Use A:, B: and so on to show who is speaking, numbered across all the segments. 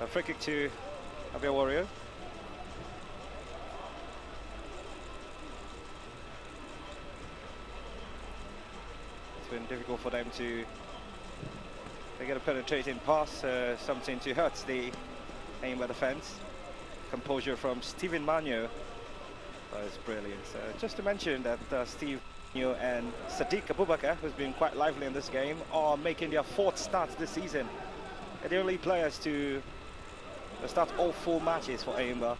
A: A free kick to Abia Warriors. It's been difficult for them to get a penetrating pass, something to hurt the Enyimba defense. Composure from Stephen Manyo. That is brilliant. Just to mention that Steve Manyo and Sadiq Abubakar, who's been quite lively in this game, are making their 4th start this season. They're the only players to start all 4 matches for Enyimba.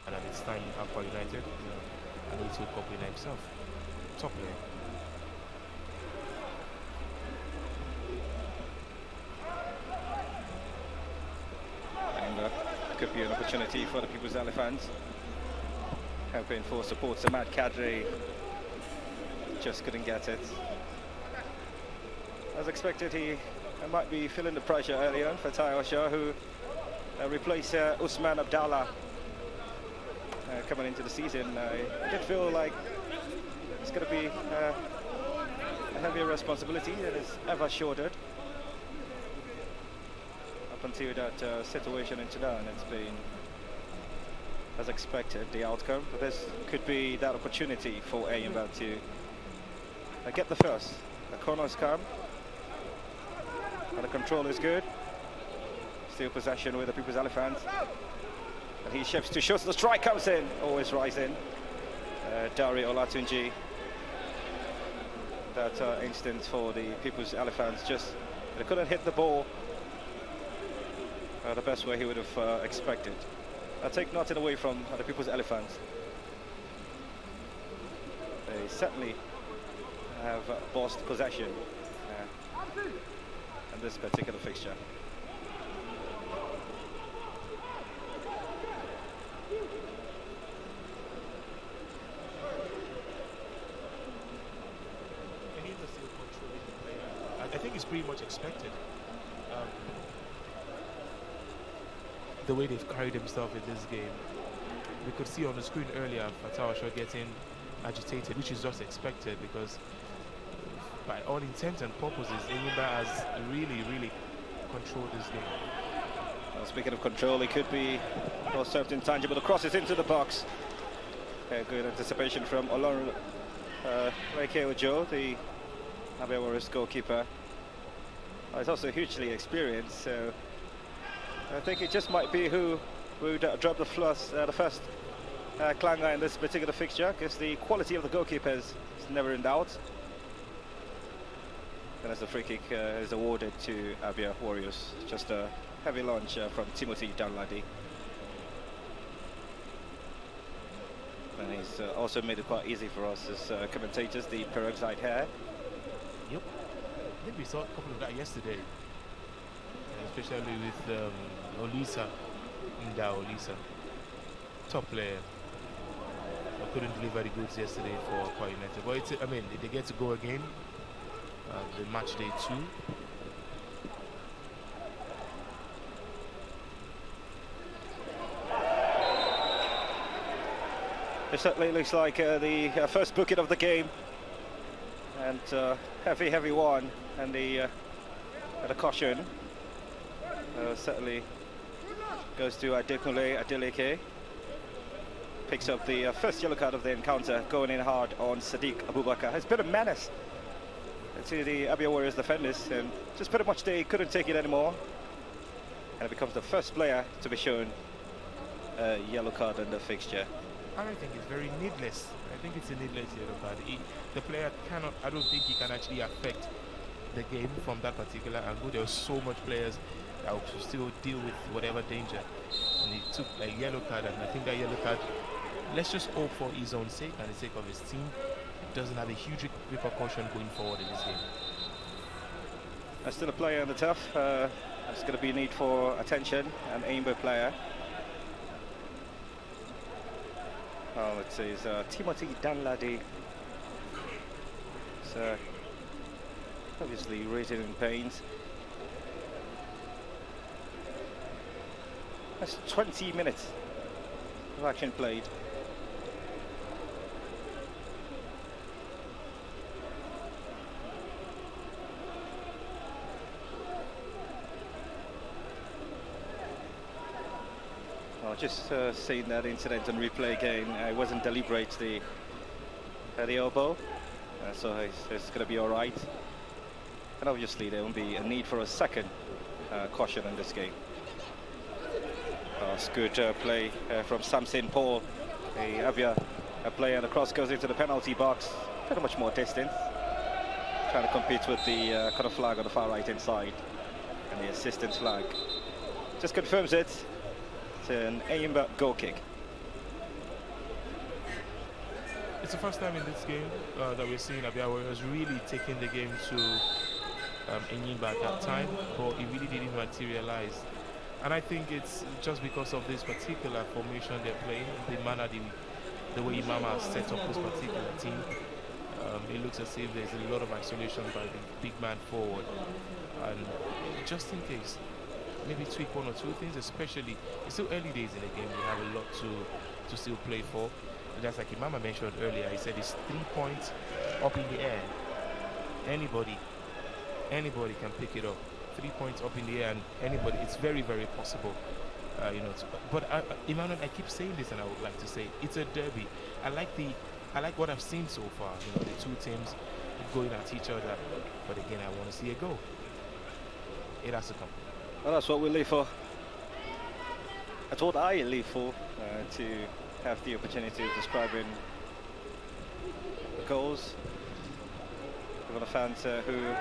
B: And at this time, Abia United, and he took up winner himself. Top player.
A: And could be an opportunity for the People's Elephants. Hoping for support. MACTCH just couldn't get it. As expected, he might be feeling the pressure early on for Tai Osho, who replaced Usman Abdallah. Coming into the season, I did feel like it's going to be a heavier responsibility that is ever shouldered. Up until that situation in Sudan, it's been as expected, the outcome. But this could be that opportunity for Enyimba to get the first. The corner is calm, and the control is good. Still possession with the People's Elephants. And he shifts to shots, the strike comes in, always rising. Dari Olatunji. That instance for the People's Elephants, just they couldn't hit the ball the best way he would have expected. I take nothing away from the People's Elephants. They certainly have bossed possession in this particular fixture.
B: I think it's pretty much expected. The way they've carried themselves in this game. We could see on the screen earlier Tai Osho getting agitated, which is just expected because by all intents and purposes, Enyimba has really controlled this game.
A: Well, speaking of control, it could be well served intangible. The cross is into the box. Good anticipation from Olorun Reke Ojo, the Abia Warriors goalkeeper. He's also hugely experienced, so I think it just might be who would drop the first clanger in this particular fixture, because the quality of the goalkeepers is never in doubt. And as the free kick is awarded to Abia Warriors, just a heavy launch from Timothy Danladi. And he's also made it quite easy for us as commentators, the peroxide hair.
B: Yep. I think we saw a couple of that yesterday, especially with Olisa, Olisa. top player. I couldn't deliver the goods yesterday for Akwa United, but it's, I mean, they get to go again. The match day 2.
A: It certainly looks like the first booking of the game, and heavy one, and the caution certainly goes to Adekunle Adeleke. Picks up the first yellow card of the encounter, going in hard on Sadiq Abubakar. Has been a menace to the Abia Warriors defenders, and just pretty much they couldn't take it anymore, and it becomes the first player to be shown a yellow card in the fixture.
B: I don't think it's very needless. I think it's a needless yellow card. The player cannot, I don't think he can actually affect the game from that particular angle. There were so much players that would still deal with whatever danger. And he took a yellow card, and I think that yellow card, let's just hope for his own sake and the sake of his team, it doesn't have a huge repercussion going forward in this game.
A: There's still a player on the turf. There's going to be a need for attention, an Enyimba player. Oh, let's see, it's Timothy Danladi. So obviously rated in pains. That's 20 minutes of action played. Just seeing that incident on replay again, it wasn't deliberate, the elbow, so it's going to be all right. And obviously there won't be a need for a second caution in this game. It's good play from Samson Paul, a Abia player, and the cross goes into the penalty box, pretty much more distance, trying to compete with the corner flag on the far right hand side, and the assistant flag just confirms it. An Enyimba goal kick.
B: It's the first time in this game that we're seeing Abia Warriors really taking the game to Enyimba at that time, but it really didn't materialize. And I think it's just because of this particular formation they're playing, the manner, the way Imama has set up this particular team. It looks as if there's a lot of isolation by the big man forward, and just in case, maybe tweak one or two things, especially it's still early days in the game. We have a lot to still play for. And just like Imama mentioned earlier, he said it's 3 points up in the air. Anybody can pick it up. 3 points up in the air, and anybody, it's very, very possible. You know, but Emmanuel, I keep saying this, and I would like to say it's a derby. I like what I've seen so far. You know, the two teams going at each other. But again, I want to see a goal. It has to come.
A: Well, that's what we live for. That's what I live for, to have the opportunity of describing the goals. For the fans who are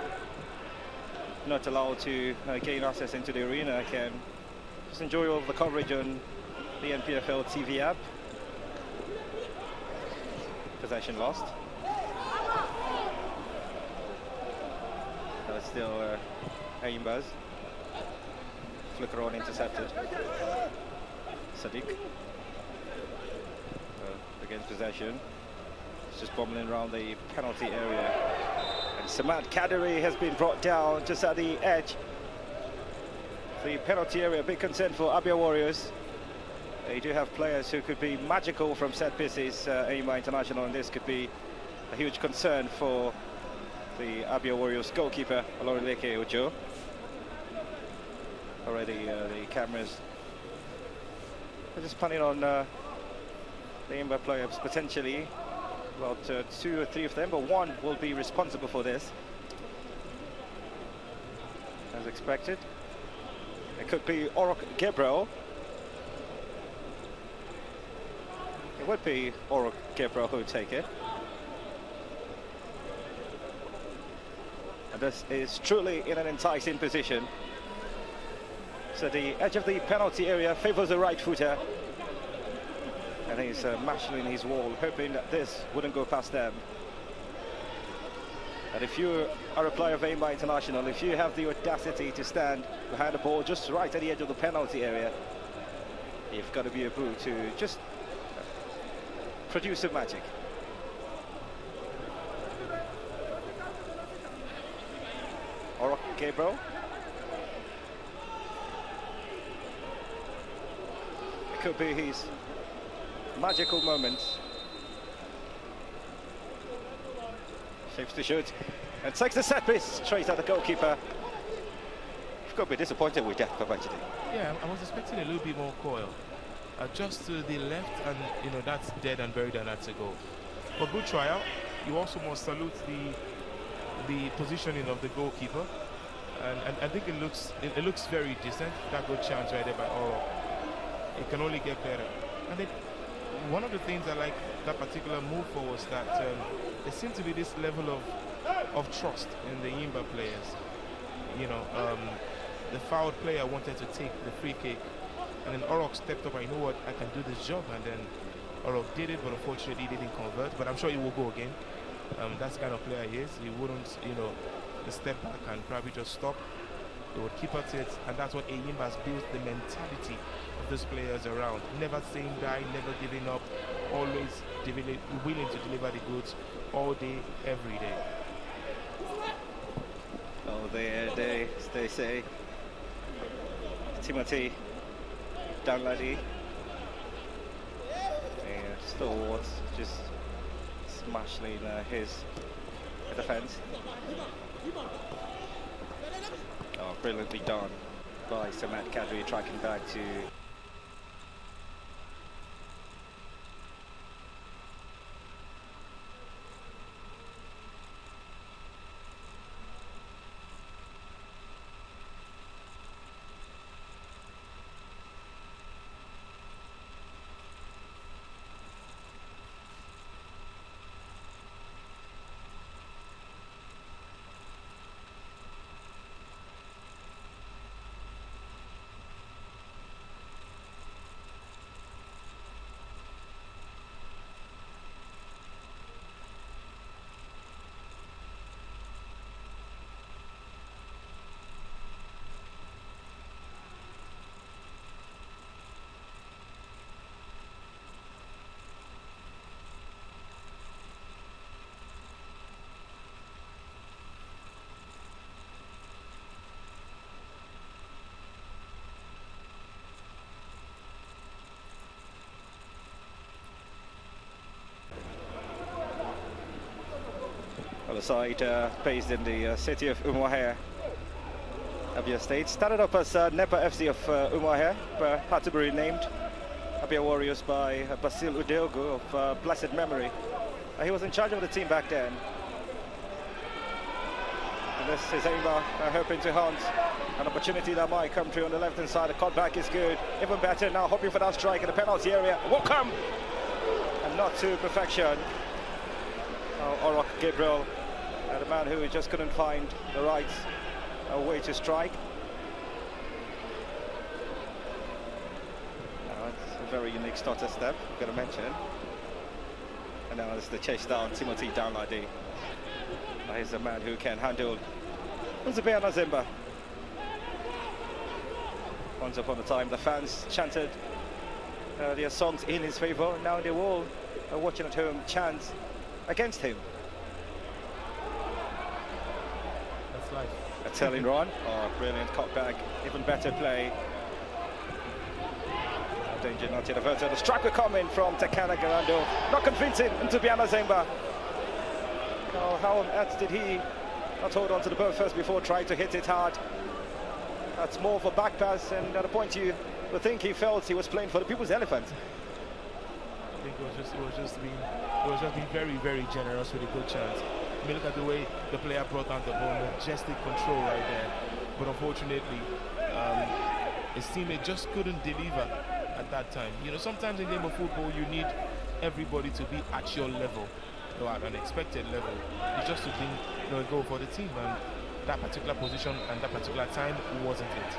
A: not allowed to gain access into the arena can just enjoy all of the coverage on the NPFL TV app. Possession lost. That's still Enyimba's. Flicker on intercepted. Sadiq against possession. It's just bombing around the penalty area. And Samad Kadiri has been brought down just at the edge. The penalty area, a big concern for Abia Warriors. They do have players who could be magical from set pieces. Enyimba International, and this could be a huge concern for the Abia Warriors goalkeeper, Olorunleke Ojo. Already the cameras are just planning on the Enyimba players potentially, about 2 or 3 of them, but one will be responsible for this, as expected. It could be Orok Gabriel. It would be Orok Gabriel who would take it. And this is truly in an enticing position. So the edge of the penalty area favours the right footer. And he's marshalling his wall, hoping that this wouldn't go past them. And if you are a player of Enyimba International, if you have the audacity to stand behind the ball just right at the edge of the penalty area, you've got to be able to just produce some magic. Or Gabriel. It could be his magical moment. Shapes to shoot and takes the set piece straight at the goalkeeper. You've got to be disappointed with that, Babajide.
B: Yeah, I was expecting a little bit more coil. Just to the left, and you know that's dead and buried, and that's a goal. But good tryout. You also must salute the positioning of the goalkeeper, and I think it looks very decent. That good chance right there by Oro. It can only get better. And then one of the things I like that particular move for was that there seemed to be this level of trust in the Enyimba players. You know, the fouled player wanted to take the free kick, and then Orok stepped up. I know what, I can do this job, and then Orok did it, but unfortunately he didn't convert. But I'm sure he will go again. That's the kind of player he is. He wouldn't, you know, step back and probably just stop. He would keep at it, and that's what Enyimba has built the mentality of these players around. Never saying die, never giving up, always willing to deliver the goods all day, every day.
A: Oh, they say Timothy Danladi, stalwarts, just smashing his defense. Oh, brilliantly done by Samat Kadri, tracking back to the side based in the city of Umuahia, Abia State. Started up as NEPA FC of Umuahia, but had to be renamed Abia Warriors by Basil Udeogo of blessed memory. He was in charge of the team back then. And this is Enyimba hoping to hunt an opportunity that might come through on the left-hand side. The cutback is good. Even better now, hoping for that strike in the penalty area. Will come! And not to perfection. Orok Gabriel, the man who just couldn't find the right way to strike. It's a very unique starter step, I've got to mention. And now it's the chase down, Timothy Downladi. He's a man who can handle Unzibea Nazimba. Once upon a time, the fans chanted their songs in his favor. Now they're all watching at home chant against him.
B: That's life.
A: A telling run. Oh, brilliant cutback. Even better play. Danger not yet averted. The strike will come in from Tekana Garando. Not convincing into Biana Zemba. Oh, how on earth did he not hold on to the ball first before trying to hit it hard? That's more of a back pass, and at a point you would think he felt he was playing for the People's Elephant.
B: I think it was just being very, very generous with a good chance. I mean, look at the way the player brought down the ball, majestic control right there. But unfortunately, his teammate just couldn't deliver at that time. You know, sometimes in game of football, you need everybody to be at your level, or at an expected level. It's just to bring, you know, a goal for the team, and that particular position and that particular time wasn't it.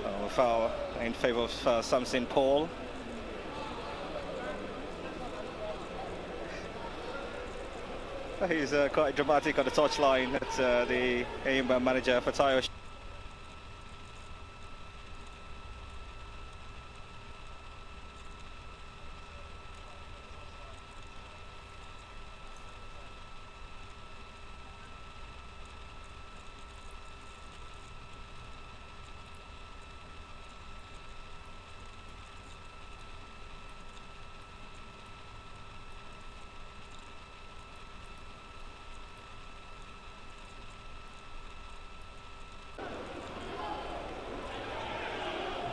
A: Oh, a foul in favour of Samson Paul. He's quite dramatic on the touchline. That's the Enyimba manager, Fatayo.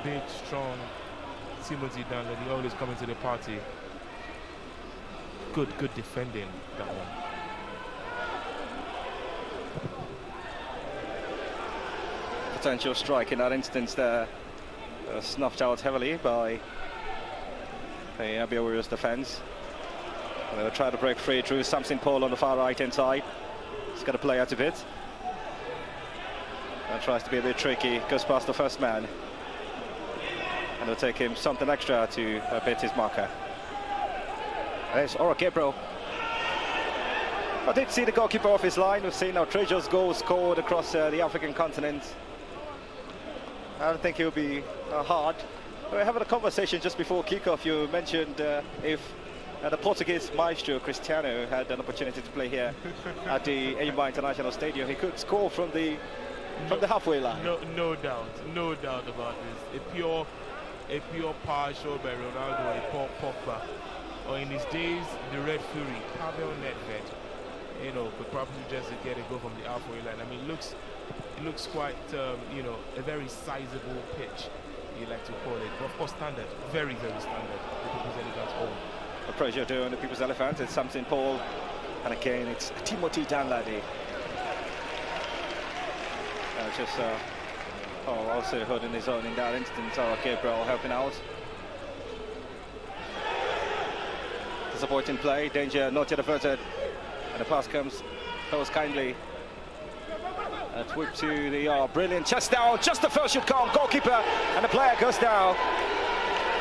B: big, strong Timothy Danladi, always coming to the party. Good defending, that one.
A: Potential strike in that instance there, snuffed out heavily by the Abia Warriors defense. They will try to break free through Samson Paul on the far right-hand side. He's got to play out a bit. And tries to be a bit tricky, goes past the first man. And it'll take him something extra to beat his marker. There's Ora Gabriel. I did see the goalkeeper off his line. We've seen outrageous goals scored across the African continent. I don't think he'll be hard. We were having a conversation just before kickoff. You mentioned if the Portuguese maestro Cristiano had an opportunity to play here at the Enyimba International Stadium, he could score from the halfway line.
B: No doubt about this. A pure power show by Ronaldo, a poor Pogba, or in his days the Red Fury, Pavel Nedved, you know, could probably just get a goal from the halfway line. I mean, it looks quite, you know, a very sizable pitch, you like to call it. But of course, standard, very standard. The People's Elephants home.
A: The pressure doing the People's Elephant. It's Samson Paul, and again it's Timothy Danladi. Also holding his own in that instance. Gabriel helping out. Disappointing play, danger not yet averted, and the pass comes kindly. A whip to the brilliant chest down, just the first should come, goalkeeper, and the player goes down.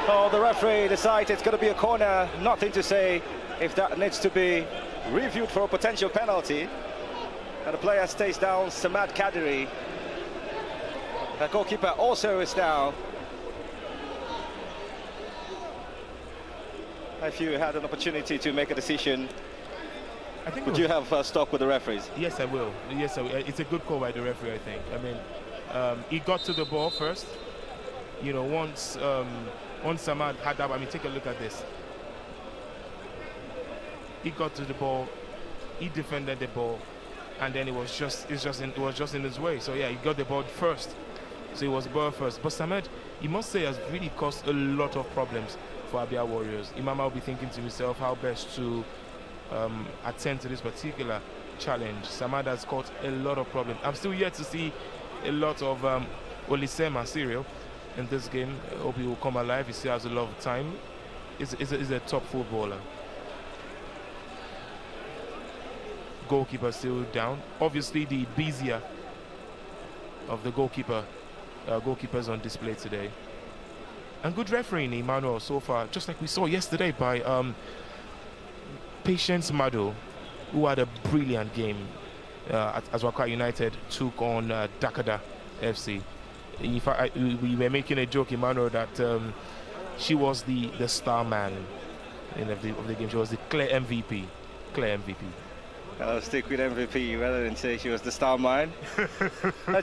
A: Oh, the referee decides it's going to be a corner. Nothing to say if that needs to be reviewed for a potential penalty. And the player stays down, Samad Kadiri. The goalkeeper also is down. If you had an opportunity to make a decision, would you have stuck with the referees?
B: Yes, I will. Yes, I will. It's a good call by the referee, I think. I mean, he got to the ball first. You know, once Samad had that, I mean, take a look at this. He got to the ball, he defended the ball, and then it was just in his way. So yeah, he got the ball first. So it was ball first. But Samad, he must say, has really caused a lot of problems for Abia Warriors. Imama will be thinking to himself how best to attend to this particular challenge. Samad has caused a lot of problems. I'm still yet to see a lot of Olisema Serial in this game. I hope he will come alive. He still has a lot of time. He's a top footballer. Goalkeeper still down. Obviously, the busier of the goalkeepers on display today. And good refereeing, Emmanuel, so far, just like we saw yesterday by Patience Mado, who had a brilliant game as Waka United took on Dakada FC. In fact, we were making a joke, Emmanuel, that she was the star man of the game. She was the clear MVP.
A: I'll stick with MVP rather than say she was the star man.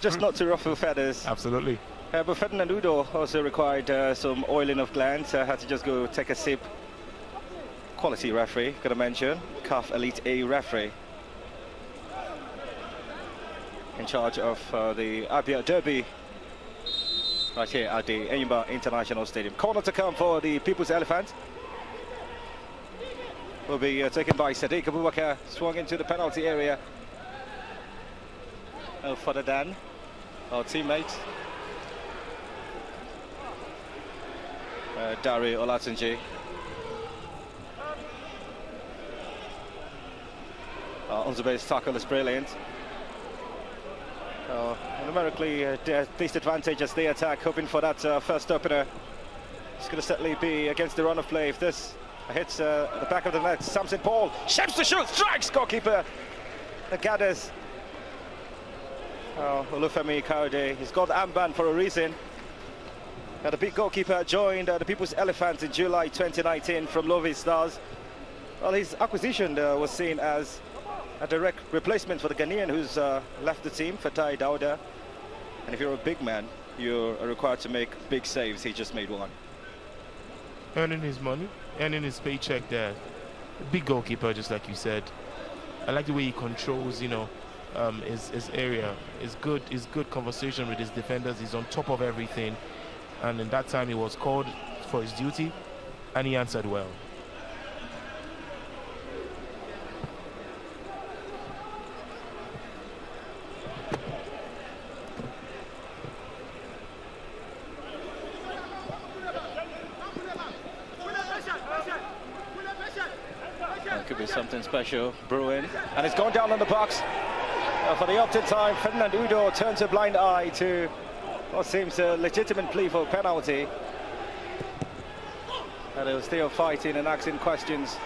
A: Just not to ruffle feathers.
B: Absolutely.
A: But Ferdinand Udo also required some oiling of glands. Had to just go take a sip. Quality referee, gotta mention. CAF Elite A referee. In charge of the Abia Derby. Right here at the Enyimba International Stadium. Corner to come for the People's Elephant. Will be taken by Sadiq Abubakar, swung into the penalty area. Further than our teammate Dari Olatunji. Unzube's tackle is brilliant. Numerically disadvantageous the attack, hoping for that first opener. It's going to certainly be against the run of play if this hits the back of the net. Samson Paul shapes the shoot, strikes goalkeeper. Gathers. Olufemi Kaude, he's got the armband for a reason. The big goalkeeper joined the People's Elephant in July 2019 from Lovi Stars. Well, his acquisition was seen as a direct replacement for the Ghanaian who's left the team, Fatai Dauda. And if you're a big man, you're required to make big saves. He just made one.
B: Earning his money, earning his paycheck there. Big goalkeeper, just like you said. I like the way he controls, you know, his area. It's good conversation with his defenders. He's on top of everything. and in that time he was called for his duty, and he answered well.
A: Could be something special brewing, and it's gone down on the box for the opted time. Ferdinand Udo turns a blind eye to what seems a legitimate plea for penalty, and they'll still fighting and asking questions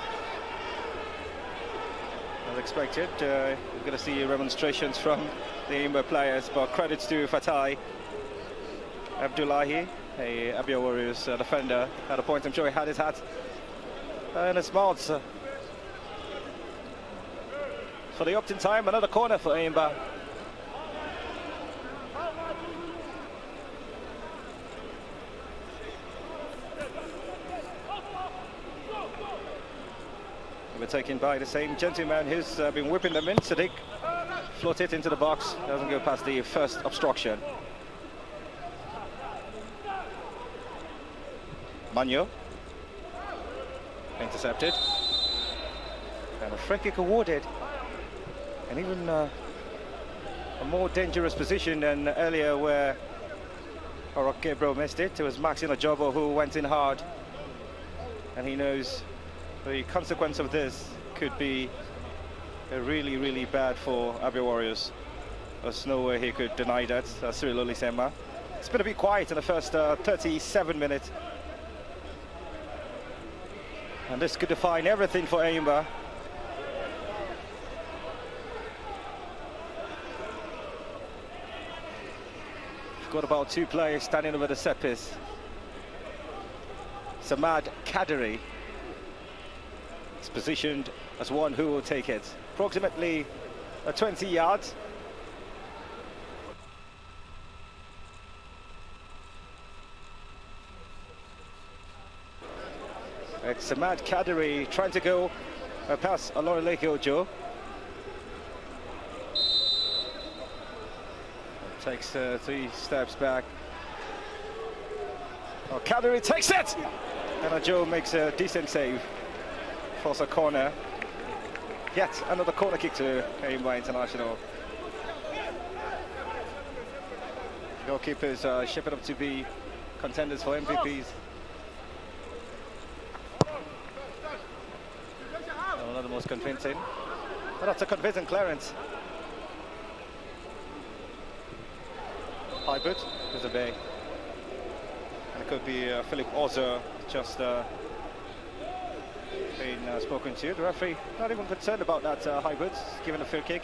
A: as expected. We're going to see remonstrations from the Enyimba players, but credits to Fatai Abdullahi, a Abia Warriors defender. At a point, I'm sure he had his hat in his mouth. For the opt-in time, another corner for Enyimba. We're taken by the same gentleman who's been whipping them in. Sadiq float it into the box, doesn't go past the first obstruction. Manyo intercepted, and a free kick awarded. And even a more dangerous position than earlier where Orok Gabriel missed it. It was Max Inajobo who went in hard. And he knows the consequence of this could be really, really bad for Abia Warriors. There's no way he could deny that, Cyril Olisema. It's been a bit quiet in the first 37 minutes. And this could define everything for Enyimba. Got about two players standing over the set piece. Samad Kadiri is positioned as one who will take it. Approximately 20 yards. It's Samad Kadiri trying to go past Olorunleke Ojo. Takes 3 steps back. Oh, Kadiri takes it! And Ojo makes a decent save. Force a corner. Yet another corner kick to Enyimba International. Goalkeepers shaping up to be contenders for MVPs. Oh, not the most convincing. But that's a convincing clearance. Hybrid is a bay. And it could be Philip Ozer just being spoken to. The referee not even concerned about that hybrid, given a free kick.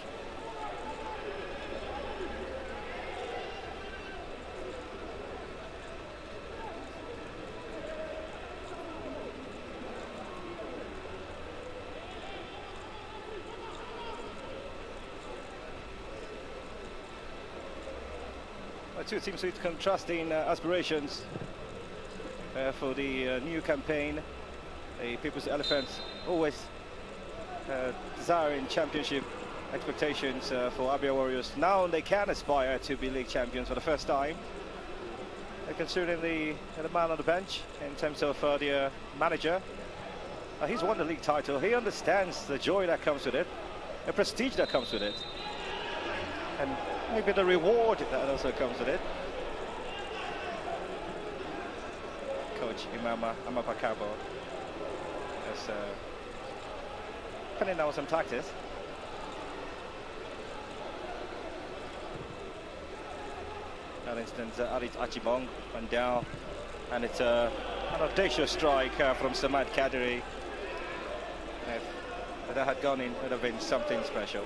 A: Two teams with contrasting aspirations for the new campaign. The People's Elephants always desiring championship expectations for Abia Warriors. Now they can aspire to be league champions for the first time. Considering the man on the bench in terms of the manager, he's won the league title. He understands the joy that comes with it, the prestige that comes with it, and maybe the reward that also comes with it. Coach Imama Amapakabo is putting down some tactics. For instance, Arit Achibong went down, and it's an audacious strike from Samad Kadiri. If that had gone in, it would have been something special.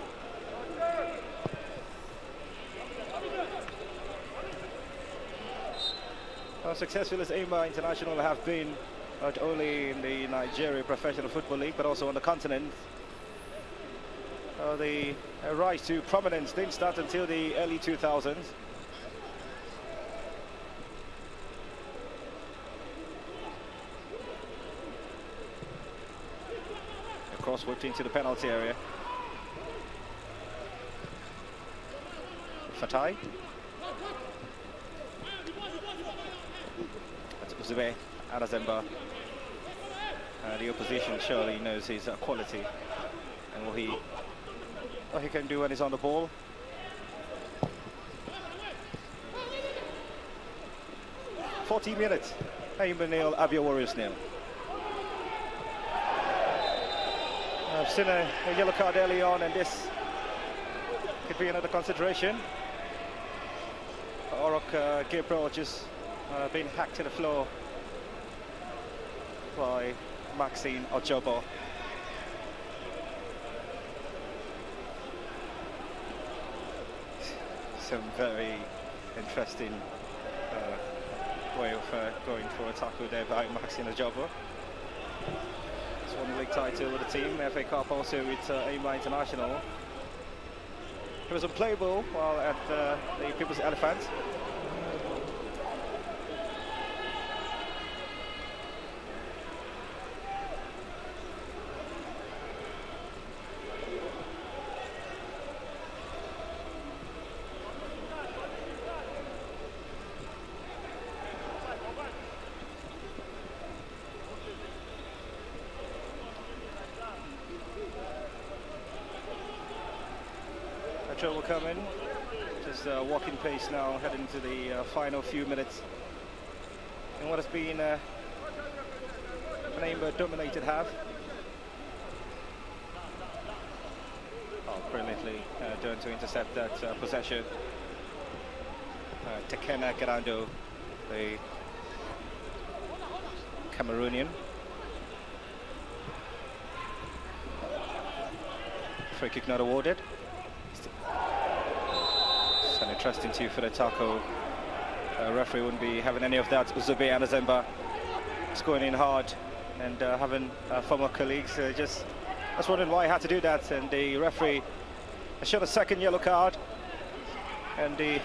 A: How successful as Enyimba International have been, not only in the Nigeria Professional Football League, but also on the continent. The rise to prominence didn't start until the early 2000s. A cross whipped into the penalty area. Fatai. That's Uzube Adazemba. The opposition surely knows his quality and what he can do when he's on the ball. "40 minutes. Enyimba 0, Abia Warriors 0. I've seen a yellow card early on, and this could be another consideration. Orok Gabriel just being hacked to the floor by Maxine Ojobo. Some very interesting way of going for a tackle there by Maxine Ojobo. He's won the league title with the team, FA Cup also with Enyimba International. He was unplayable while at the People's Elephant. Trouble coming, just walking pace now, heading to the final few minutes in what has been an Enyimba dominated half. Brilliantly done to intercept that possession. Tekena Garando, the Cameroonian. Free kick not awarded. An interesting too for the tackle. Referee wouldn't be having any of that. Uzube Adazemba scoring in hard and having former colleagues just wondering why he had to do that, and the referee showed a second yellow card, and the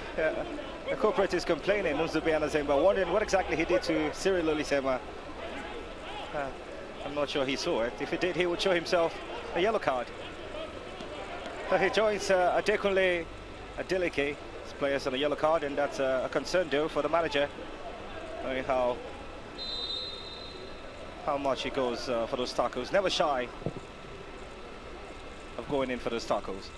A: corporate is complaining. Uzube Adazemba wondering what exactly he did to Cyril Olisema. I'm not sure he saw it. If he did, he would show himself a yellow card. So he joins Adekunle Adeleke, his players on a yellow card, and that's a concern though for the manager, knowing how much he goes for those tackles. Never shy of going in for those tackles.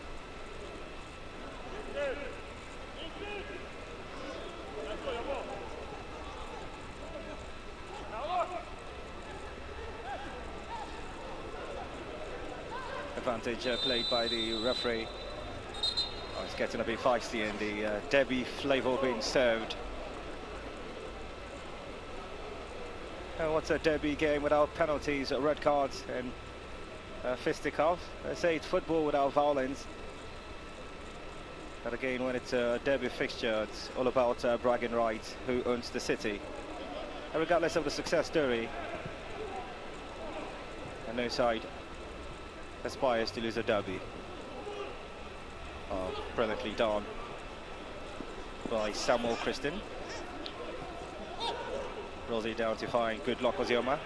A: Advantage played by the referee. It's getting a bit feisty, and the Debbie flavour being served. And what's a Derby game without penalties, red cards and fisticuffs? They say it's football without violence. But again, when it's a Derby fixture, it's all about bragging rights, who owns the city. And regardless of the success story, and no side aspires to lose a derby. Brilliantly done by Samuel Christian. Rolls it down to find good luck Ozioma.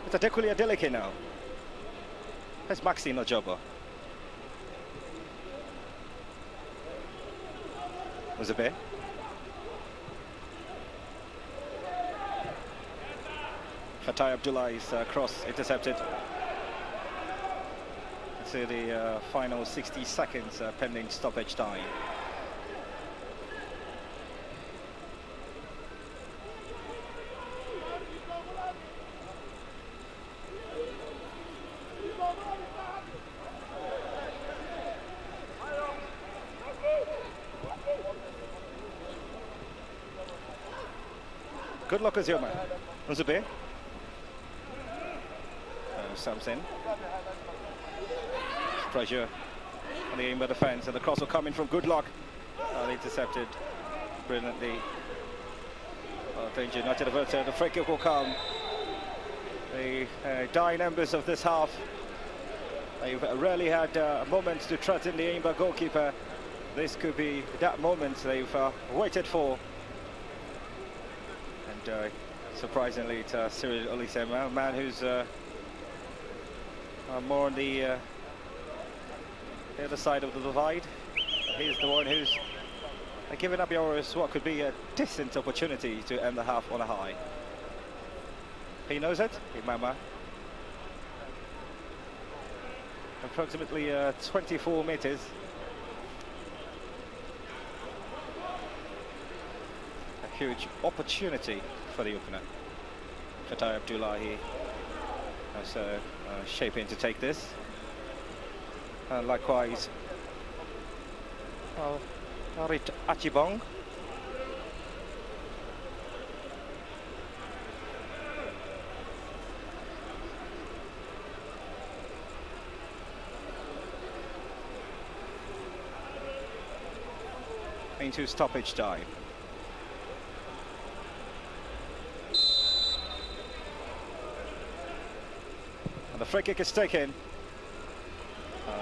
A: It's Adekunle Adeleke now. That's Maxine Ojobo. Uzube. Fatai Abdullah's cross intercepted. To the final 60 seconds pending stoppage time. Good luck, Ozioma. Uzube. Something. Pressure on the Enyimba defence, and the cross will come in from good luck. Intercepted brilliantly. Danger not averted. The free kick will come. The dying embers of this half. They've rarely had moments to threaten the Enyimba goalkeeper. This could be that moment they've waited for. And surprisingly, it's Cyril Olisema, a man who's more on the other side of the divide. he's the one who's giving Abia Warriors what could be a decent opportunity to end the half on a high. He knows it, Enyimba. Approximately 24 meters. A huge opportunity for the opener. Fatai Abdullahi is shaping to take this. And likewise, Arit Achibong. Into stoppage time. And the free kick is taken.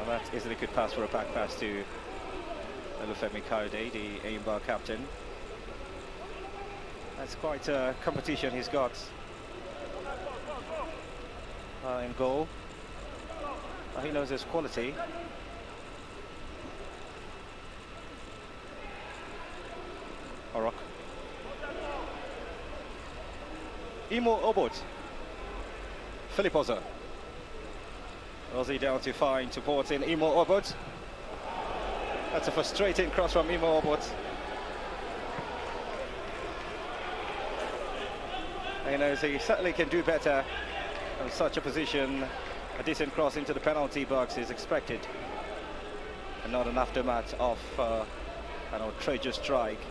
A: That easily could pass for a back pass to Olufemi Kayode, the Enyimba captain. That's quite a competition he's got in goal. He knows his quality. Orok. Imo Obot. Philip Oza. Ozzy down to find support in Imo Obot. That's a frustrating cross from Imo Obot. He knows he certainly can do better in such a position. A decent cross into the penalty box is expected, and not an aftermath of an outrageous strike.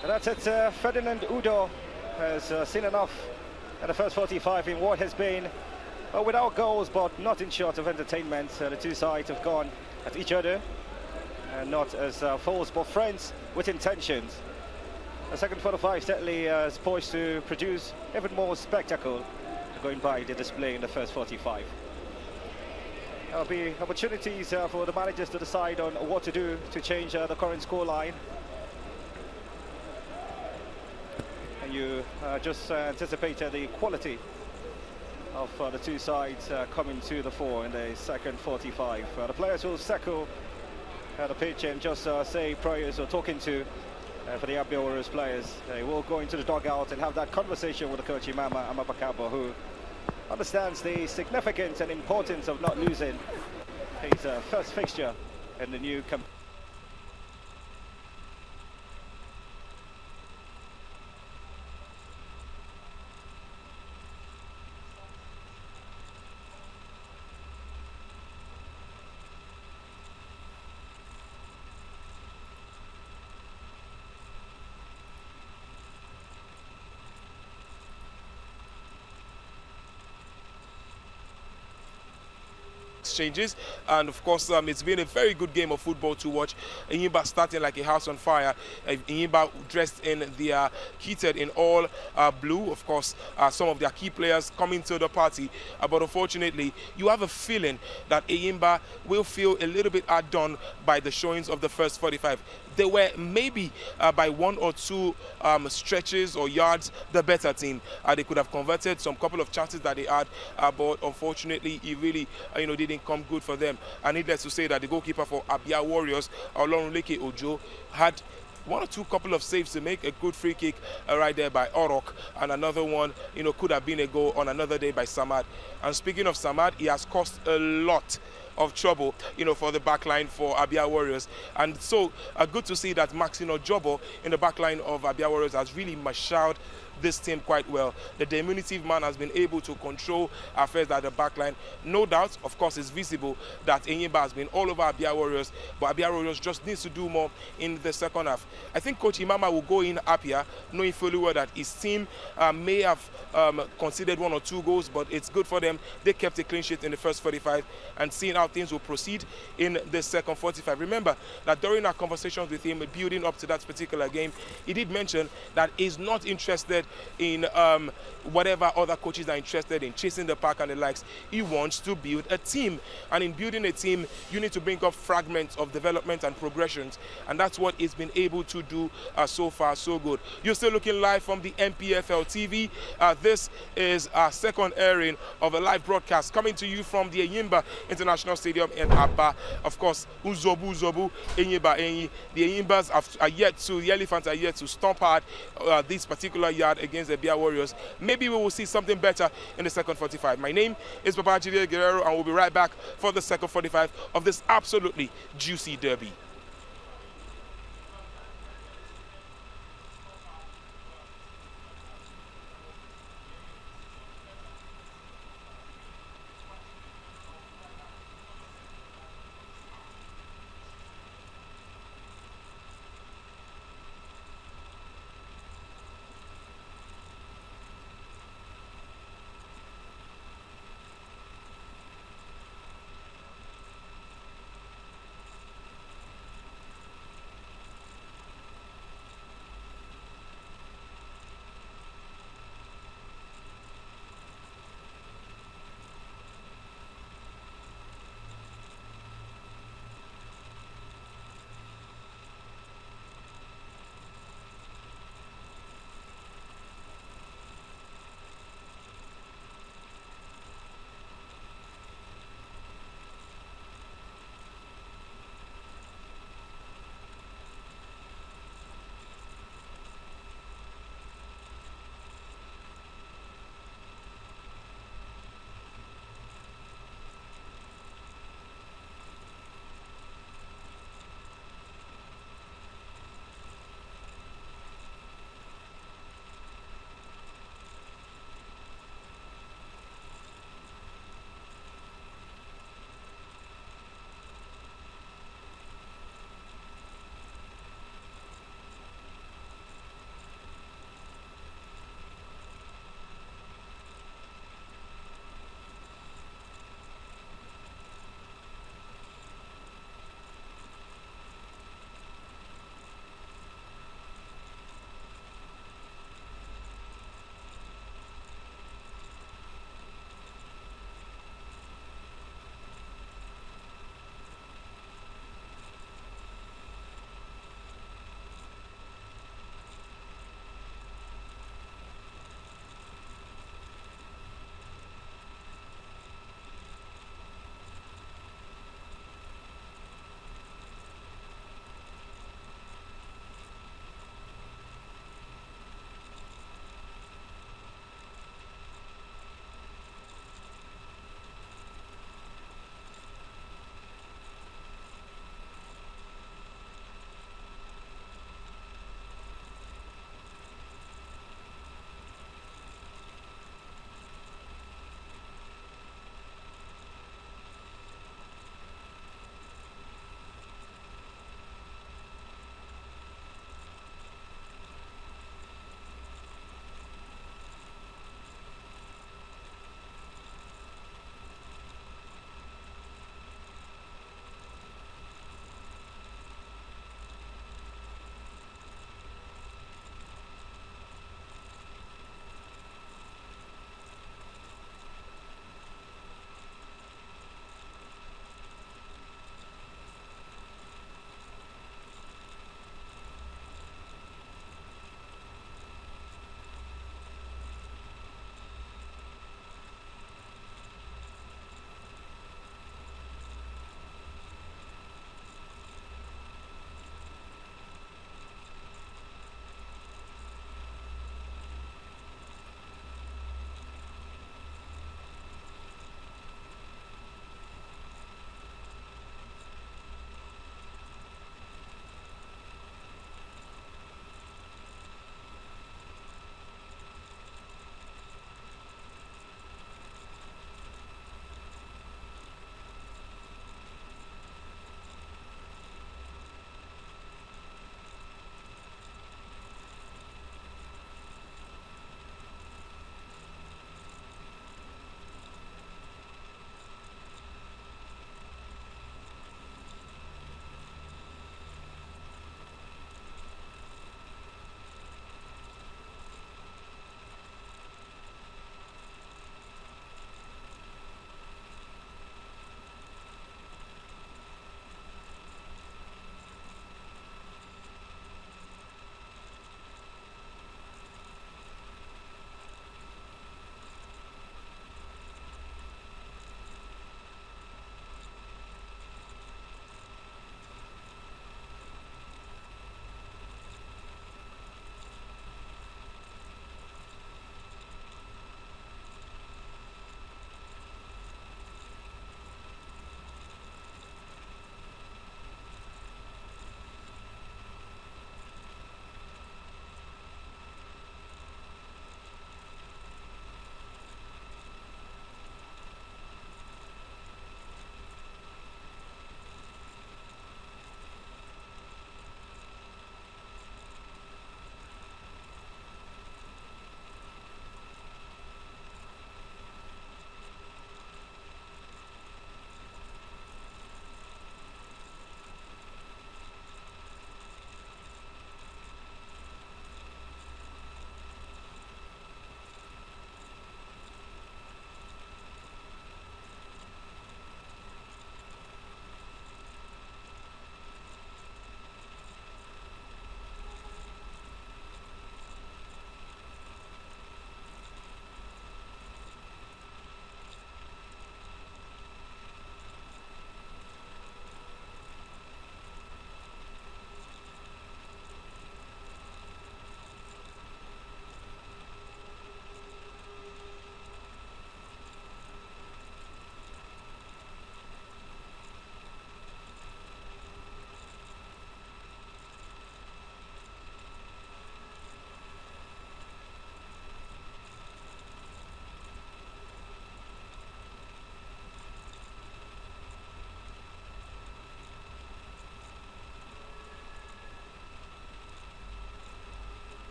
A: And that's it. Ferdinand Udo has seen enough in the first 45 in what has been without goals, but not in short of entertainment. The two sides have gone at each other, and not as foes, but friends with intentions. The second 45 certainly is poised to produce even more spectacle, going by the display in the first 45. There'll be opportunities for the managers to decide on what to do to change the current scoreline. And you just anticipated the quality of the two sides coming to the fore in the second 45. The players will circle the pitch and just say prayers or talking to for the Abia Warriors players. They will go into the dugout and have that conversation with the coach Imama Amabakabo, who understands the significance and importance of not losing his first fixture in the new campaign.
B: Exchanges, and of course it's been a very good game of football to watch. Enyimba starting like a house on fire. Enyimba dressed in their kitted in all blue. Of course some of their key players coming to the party, but unfortunately you have a feeling that Enyimba will feel a little bit outdone by the showings of the first 45. They were maybe by one or two stretches or yards the better team. They could have converted some couple of chances that they had, but unfortunately it really didn't come good for them. And needless to say that the goalkeeper for Abia Warriors, Olorunleke Ojo, had one or two couple of saves to make. A good free kick right there by Orok, and another one could have been a goal on another day by Samad. And speaking of Samad, he has caused a lot of trouble for the back line for Abia Warriors. And so good to see that Maxino Jobo in the back line of Abia Warriors has really marshaled this team quite well. The diminutive man has been able to control affairs at the back line. No doubt, of course, it's visible that Enyimba has been all over Abia Warriors, but Abia Warriors just needs to do more in the second half. I think Coach Imama will go in happier, knowing fully well that his team may have conceded one or two goals, but it's good for them. They kept a clean sheet in the first 45, and seeing how how things will proceed in the second 45. Remember that during our conversations with him building up to that particular game, he did mention that he's not interested in whatever other coaches are interested in, chasing the pack and the likes. He wants to build a team, and in building a team, you need to bring up fragments of development and progressions, and that's what he's been able to do so far, so good. You're still looking live from the NPFL TV. This is our second airing of a live broadcast coming to you from the Enyimba International Stadium in Abba. Of course, Uzobu, Enyimba, the Enyimbas are yet to, the Elephants are yet to stomp hard this particular yard against the Abia Warriors. Maybe we will see something better in the second 45. My name is Babajide Guerrero, and we'll be right back for the second 45 of this absolutely juicy derby.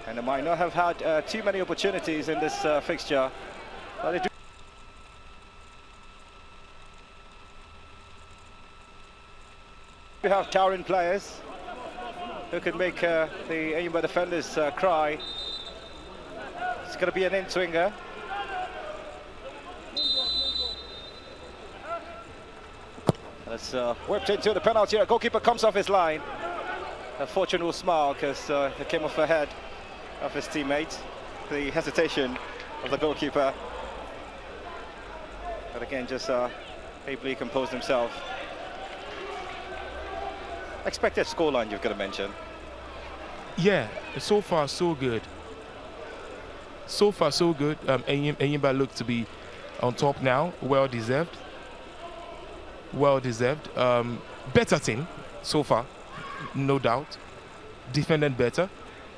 A: And they might not have had too many opportunities in this fixture, but they do have towering players who can make the Enyimba defenders cry. It's going to be an in-swinger. That's whipped into the penalty area. Goalkeeper comes off his line. Fortune will smile because it came off the head of his teammate. The hesitation of the goalkeeper. But again, just ably composed himself. Expected scoreline you've got to mention.
B: Yeah, so far so good. So far so good. Enyimba look to be on top now. Well deserved. Well deserved. Better team so far, no doubt. Defended better,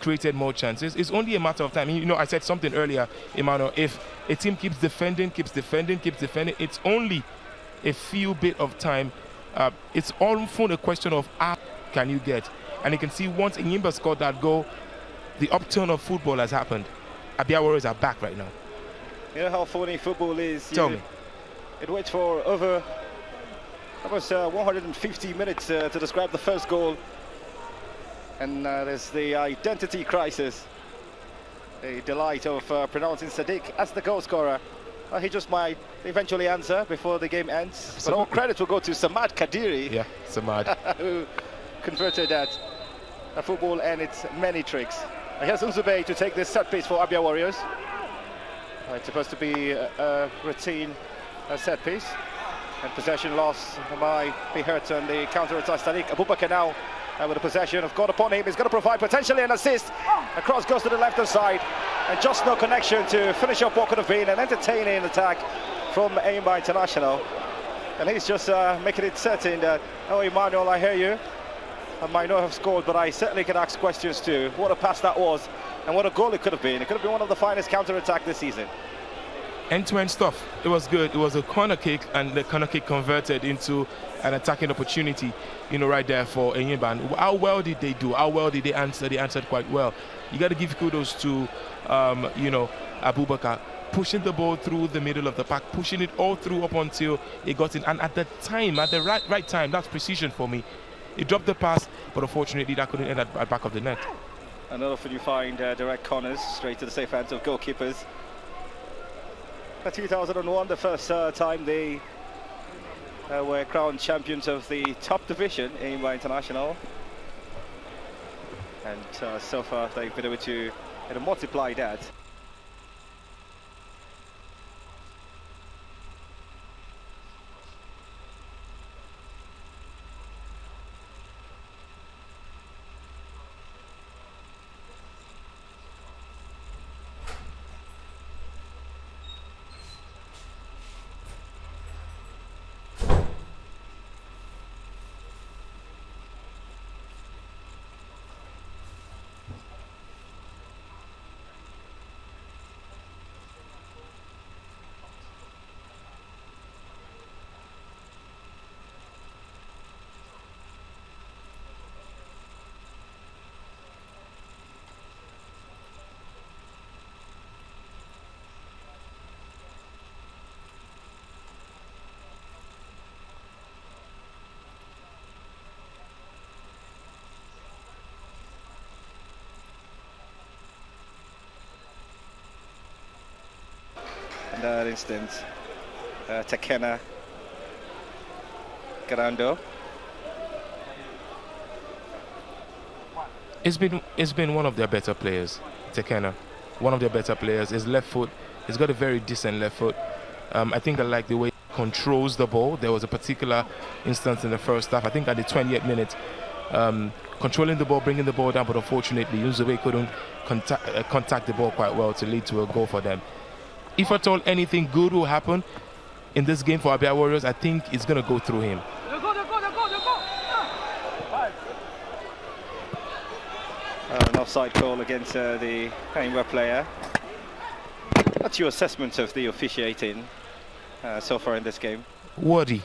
B: created more chances. It's only a matter of time. You know, I said something earlier, Emmanuel. If a team keeps defending, it's only a few bit of time. It's often a question of how can you get. And you can see once Enyimba scored that goal, the upturn of football has happened. Abia Warriors are back right now.
A: You know how funny football is?
B: Tell me.
A: It waits for over almost 150 minutes to describe the first goal. And there's the identity crisis. The delight of pronouncing Sadiq as the goal scorer. He just might eventually answer before the game ends. Absolutely. But all credit will go to Samad Kadiri.
B: Yeah, Samad.
A: Who converted that football and its many tricks. Here's Unzube to take this set piece for Abia Warriors. It's supposed to be a routine set piece. And possession loss might be hurt on the counter-attack. Sadiq Abubakar now with the possession have got upon him. He's going to provide potentially an assist. A cross goes to the left-hand side. And just no connection to finish up what could have been an entertaining attack from Enyimba International. And he's just making it certain that, oh, Emmanuel, I hear you. I might not have scored, but I certainly can ask questions too. What a pass that was, and what a goal it could have been. It could have been one of the finest counter-attack this season.
B: End-to-end stuff. It was good. It was a corner kick, and the corner kick converted into an attacking opportunity, you know, right there for Enyimba. And how well did they do? How well did they answer? They answered quite well. You got to give kudos to, you know, Abubakar, pushing the ball through the middle of the pack, pushing it all through up until it got in. And at the time, at the right time, that's precision for me. He dropped the pass, but unfortunately that couldn't end at the back of the net.
A: And often you find direct corners straight to the safe hands of goalkeepers. 2001, the first time they were crowned champions of the top division in International. And so far they've been able to multiply that. In that instance, Tekena Garando.
B: It's been one of their better players, Tekena. One of their better players. His left foot, he's got a very decent left foot. I think I like the way he controls the ball. There was a particular instance in the first half, I think at the 20th minute, controlling the ball, bringing the ball down, but unfortunately Unzube couldn't contact the ball quite well to lead to a goal for them. If at all anything good will happen in this game for Abia Warriors, I think it's going to go through him.
A: An offside call against the Enyimba player. What's your assessment of the officiating so far in this game?
B: Worthy.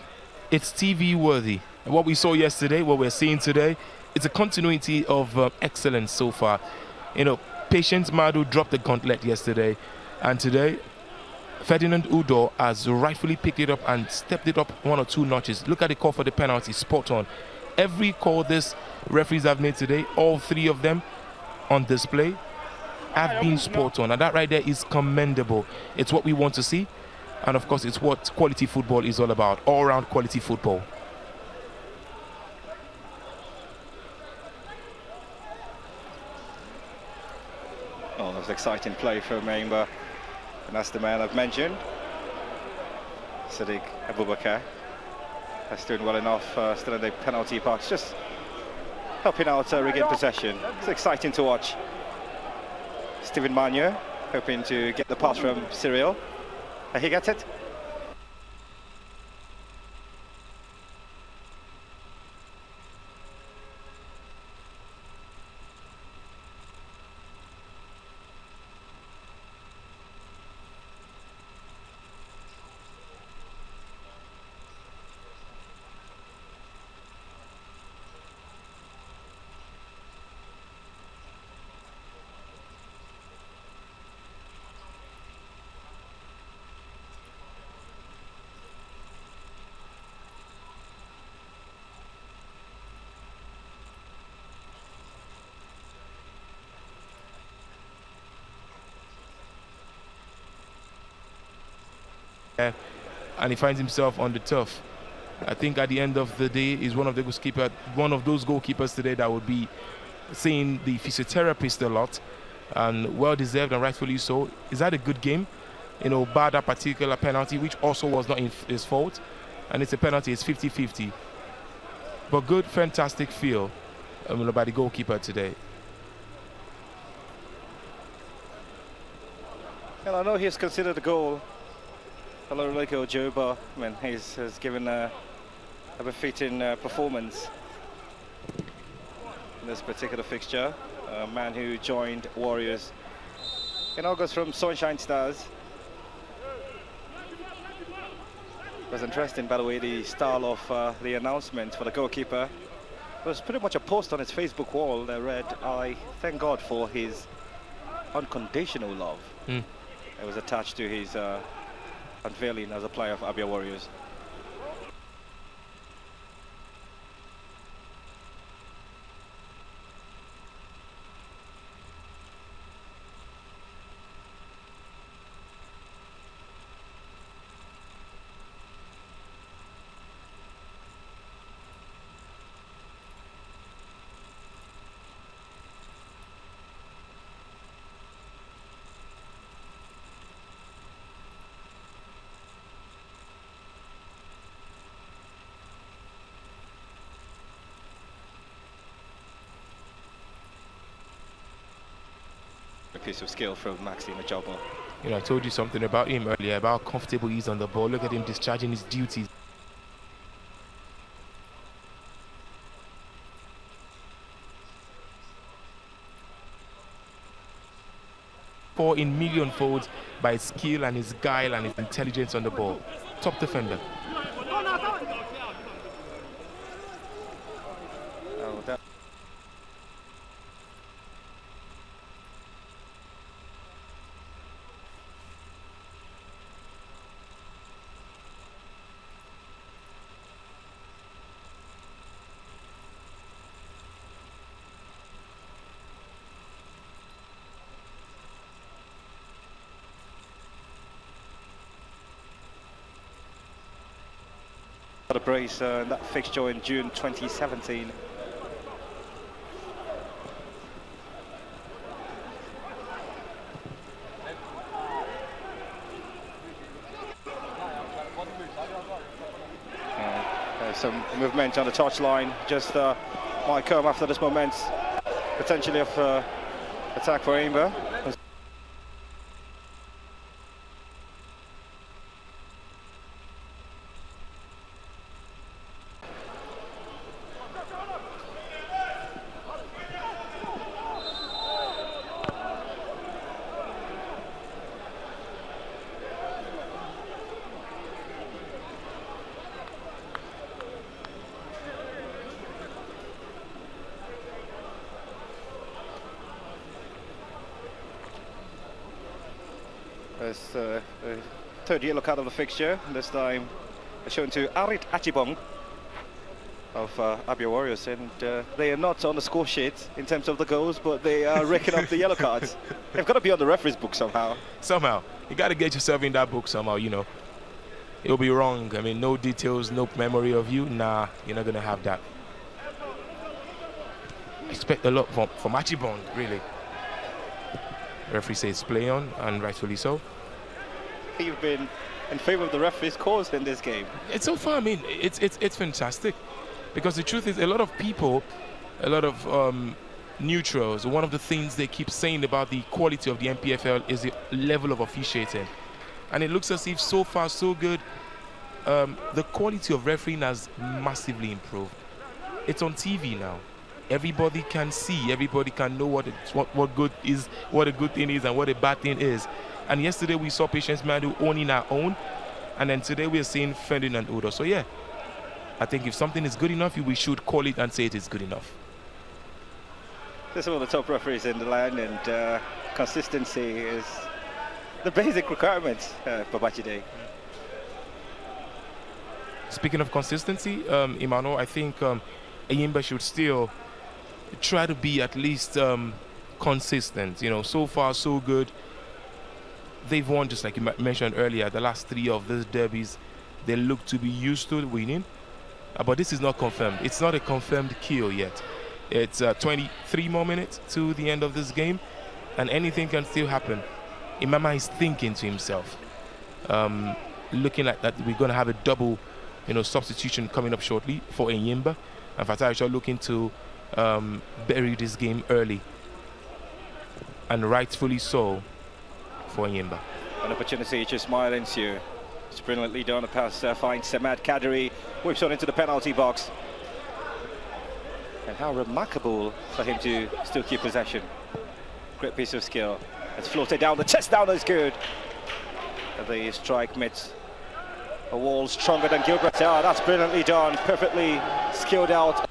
B: It's TV worthy. What we saw yesterday, what we're seeing today, it's a continuity of excellence so far. You know, Patience Madu dropped the gauntlet yesterday, and today Ferdinand Udo has rightfully picked it up and stepped it up 1 or 2 notches. Look at the call for the penalty, spot on. Every call this referees have made today, all 3 of them on display, have been spot on, and that right there is commendable. It's what we want to see, and of course it's what quality football is all about, all-round quality football.
A: Oh, that was exciting play from Enyimba, and that's the man I've mentioned, Sadiq Abubakar. That's doing well enough, still in the penalty box, just helping out regain possession. It's exciting to watch. Stephen Manu hoping to get the pass from Cyril. He gets it.
B: And he finds himself on the turf. I think at the end of the day, he's one of those goalkeepers today that would be seeing the physiotherapist a lot, and well deserved and rightfully so. Is that a good game? You know, bar that particular penalty, which also was not his fault, and it's a penalty. It's 50-50, but good, fantastic feel by the goalkeeper today.
A: And I know he's considered a goal. Olorunloke Ojoba, I mean, has given a befitting performance in this particular fixture. A man who joined Warriors in August from Sunshine Stars. It was interesting, by the way, the style of the announcement for the goalkeeper. It was pretty much a post on his Facebook wall that read, "I thank God for his unconditional love." It was attached to his unveiling as a player of Abia Warriors. A piece of skill from Maxime Ajobo.
B: You know, I told you something about him earlier, about how comfortable he is on the ball. Look at him discharging his duties. In million folds by his skill and his guile and his intelligence on the ball. Top defender.
A: Oh, that a brace in that fixture in June 2017. There's some movement on the touchline. Just might come after this moment, potentially of attack for Enyimba. There's the third yellow card of the fixture, this time shown to Arit Achibong of Abia Warriors, and they are not on the score sheet in terms of the goals, but they are racking up the yellow cards. They've got to be on the referee's book somehow.
B: Somehow. You got to get yourself in that book somehow, you know. It'll be wrong. I mean, no details, no memory of you. Nah, you're not going to have that. Expect a lot from Achibong, really. Referee says play on, and rightfully so.
A: You've been in favour of the referee's cause in this game.
B: It's so far, I mean, it's fantastic. Because the truth is, a lot of people, a lot of neutrals, one of the things they keep saying about the quality of the NPFL is the level of officiating. And it looks as if so far so good. The quality of refereeing has massively improved. It's on TV now. Everybody can see, everybody can know what good is, what a good thing is and what a bad thing is. And yesterday we saw Patience Madu owning our own, and then today we're seeing Ferdinand Udo. So yeah, I think if something is good enough, we should call it and say it is good enough.
A: They're some of the top referees in the land, and consistency is the basic requirement for match day.
B: Speaking of consistency, Imano, I think Enyimba should still try to be at least consistent. You know, so far so good. They've won, just like you mentioned earlier, the last 3 of these derbies. They look to be used to winning. But this is not confirmed. It's not a confirmed kill yet. It's 23 more minutes to the end of this game, and anything can still happen. Imama is thinking to himself, looking like that we're going to have a double, substitution coming up shortly for Enyimba, and Fatarisha looking to bury this game early, and rightfully so for Enyimba.
A: An opportunity to smile ensue. It's brilliantly done. A pass finds Samad Kadri, whips on into the penalty box. And how remarkable for him to still keep possession. Great piece of skill. It's floated down, the chest down is good. The strike meets a wall stronger than Gilbert. Ah, that's brilliantly done, perfectly skilled out.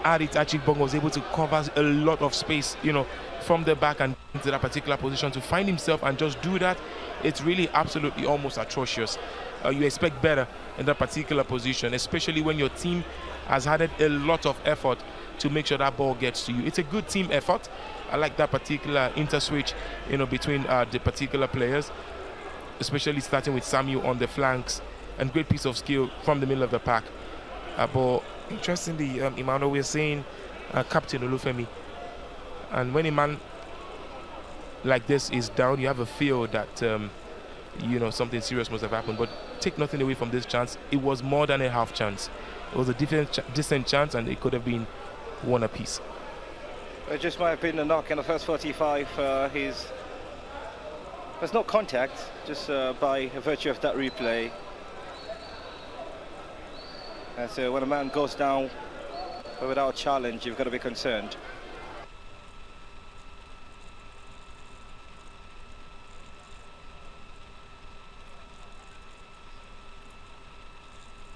B: Arit Achibong was able to cover a lot of space, from the back and into that particular position. To find himself and just do that, it's really absolutely almost atrocious. You expect better in that particular position, especially when your team has had a lot of effort to make sure that ball gets to you. It's a good team effort. I like that particular interswitch, between the particular players, especially starting with Samuel on the flanks, and great piece of skill from the middle of the pack. But interestingly, Imano, we're seeing Captain Olufemi, and when a man like this is down, you have a feel that something serious must have happened. But take nothing away from this chance. It was more than a half chance. It was a decent chance, and it could have been one apiece.
A: It just might have been a knock in the first 45. There's no contact, just by virtue of that replay. And so when a man goes down without challenge, you've got to be concerned.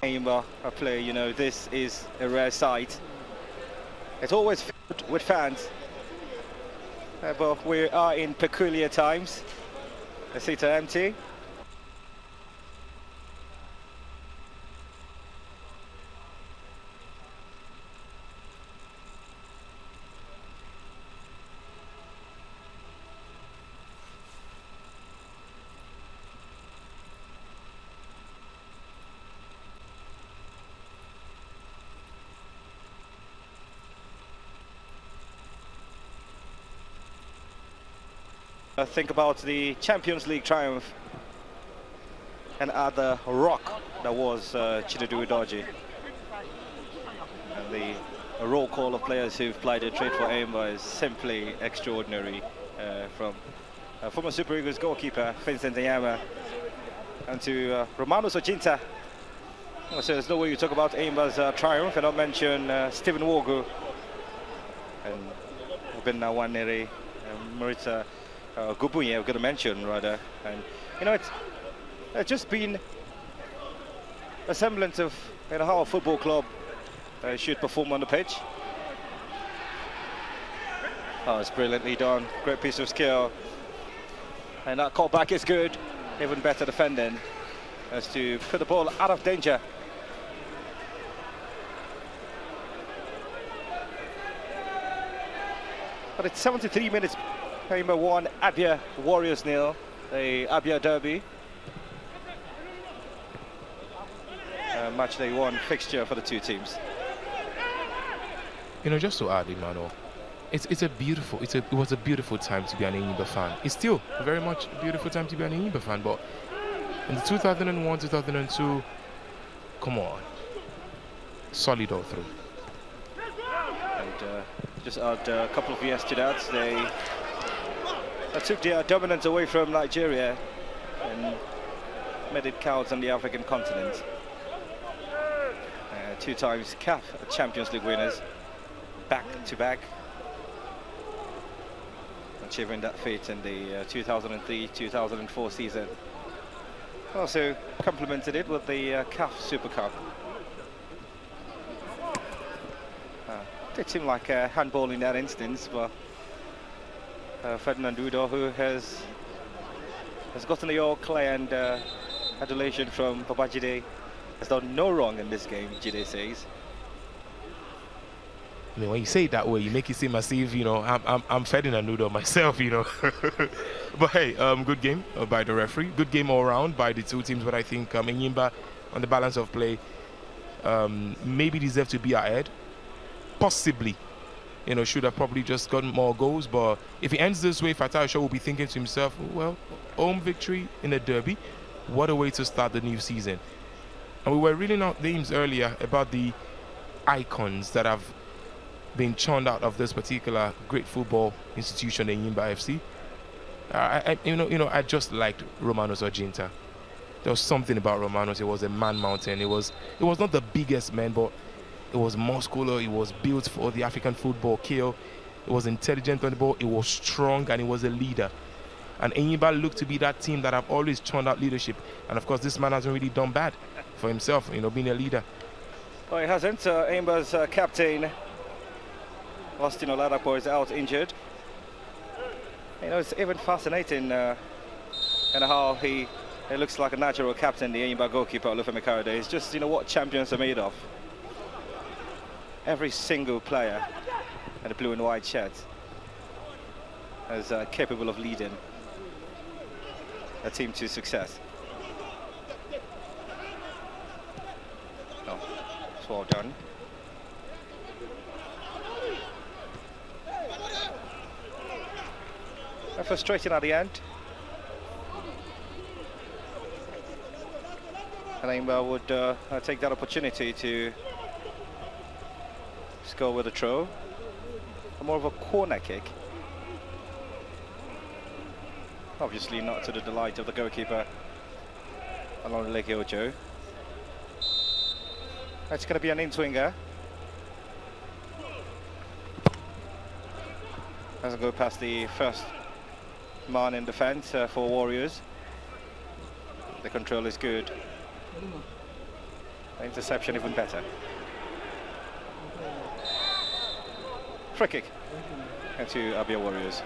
A: A play, this is a rare sight. It's always filled with fans, but we are in peculiar times. The seats are empty. Think about the Champions League triumph and at the rock that was Chinedu Udoji. And the roll call of players who've plied their trade for Enyimba is simply extraordinary. From former Super Eagles goalkeeper Vincent Enyimba and to Romano Sojinta. So there's no way you talk about Enyimba's triumph and not mention Stephen Wogu and Ben Nawanere, Marita Gubuye, I've got to mention rather. And it's just been a semblance of how a football club should perform on the pitch. Oh, it's brilliantly done. Great piece of skill. And that cutback is good. Even better defending as to put the ball out of danger. But it's 73 minutes. Enyimba 1, Abia Warriors 0. The Abia Derby. Match day 1 fixture for the two teams.
B: You know, just to add, Emmanuel, it was a beautiful time to be an Enyimba fan. It's still very much a beautiful time to be an Enyimba fan, but in the 2001, 2002, come on, solid all through.
A: And just add a couple of years to that, they took their dominance away from Nigeria and made it count on the African continent. 2 times CAF Champions League winners, back to back, achieving that feat in the 2003-2004 season. Also complemented it with the CAF Super Cup. Did seem like handball in that instance, but Ferdinand Udo, who has gotten the all clear and adulation from Babajide, has done no wrong in this game, Jide says.
B: I mean, when you say it that way, you make it seem as if, you know, I'm Ferdinand Udo myself, you know. But hey, good game by the referee. Good game all around by the two teams, but I think Enyimba, on the balance of play, maybe deserve to be ahead. Possibly, you know, should have probably just gotten more goals. But if it ends this way, Fatai Shaw will be thinking to himself, well, home victory in a derby, what a way to start the new season. And we were reading out names earlier about the icons that have been churned out of this particular great football institution, Enyimba FC. I just liked Romanos Orjinta. There was something about Romanos. It was a man mountain. It was not the biggest man, but it was muscular. It was built for the African football kill. It was intelligent on the ball. It was strong, and it was a leader. And Enyimba looked to be that team that have always churned out leadership. And of course, this man hasn't really done bad for himself, you know, being a leader.
A: Oh, he hasn't. Enyimba's captain, Austin Oladapo, is out injured. You know, it's even fascinating and how he looks like a natural captain, the Enyimba goalkeeper, Olufemi Kayode. It's just, you know, what champions are made of. Every single player in the blue and white shirt is capable of leading a team to success. Oh, it's well done. Frustrating at the end. And Enyimba would take that opportunity to score with a throw. More of a corner kick. Obviously not to the delight of the goalkeeper, along Leke Ojo. It's going to be an in-swinger. Doesn't go past the first man in defence for Warriors. The control is good. The interception even better. Free kick into Abia Warriors.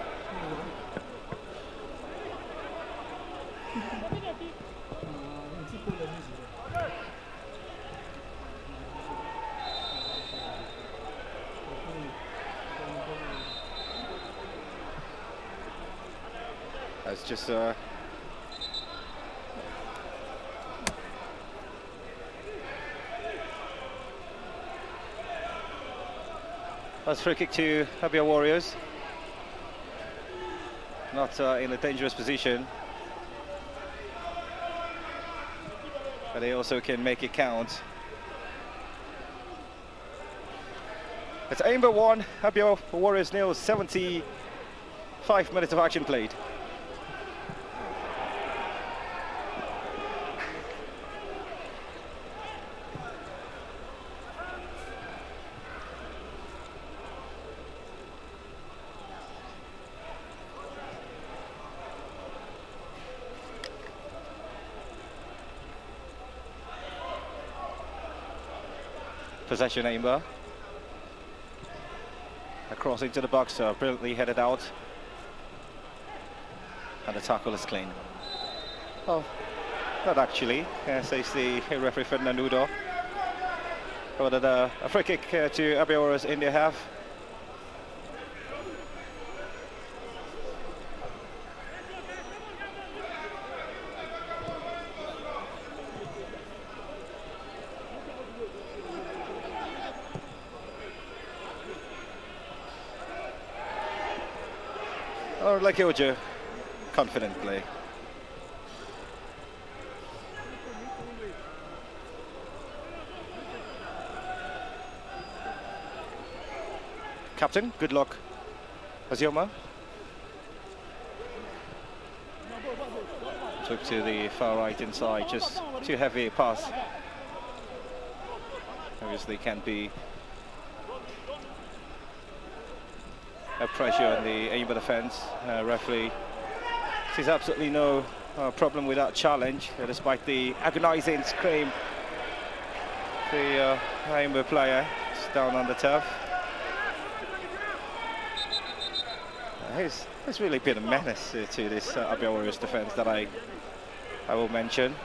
A: That's just that's free kick to Abia Warriors. Not in a dangerous position, but they also can make it count. It's Enyimba 1, Abia Warriors 0, 75 minutes of action played. possession, Enyimba. Across into the box, brilliantly headed out. And the tackle is clean. Oh, not actually, says the referee Ferdinand Udo. Ordered a free kick to Abia Warriors in their half. Or like Ojo, confident play. Captain, good luck. Azioma. Took to the far right inside, just too heavy a pass. Obviously can be a pressure on the Enyimba defence. Referee sees absolutely no problem with that challenge, despite the agonising scream. The Enyimba player is down on the turf. He's really been a menace to this Abia Warriors defence that I will mention.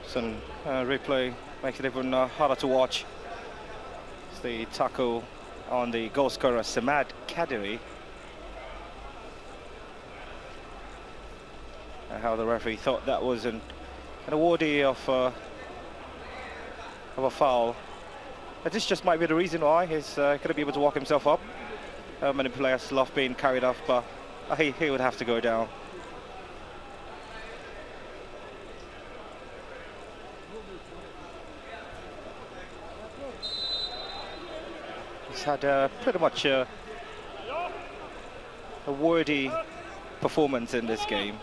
A: Some replay makes it even harder to watch. It's the tackle on the goal scorer Samad Kadiri. How the referee thought that was an awardee of a foul. But this just might be the reason why he's going to be able to walk himself up. Many players love being carried off, but he would have to go down. He's had pretty much a worthy performance in this game.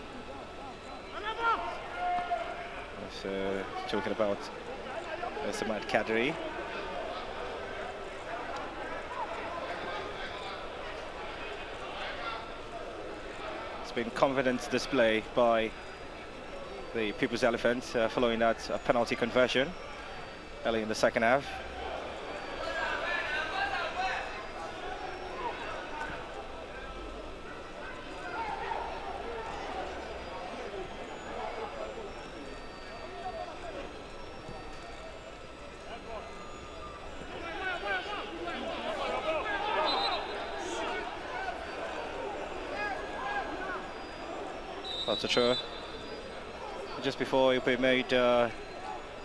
A: Talking about Samad Kadri. It's been confidence display by the People's Elephants following that penalty conversion early in the second half. That's a throw. Just before it will be made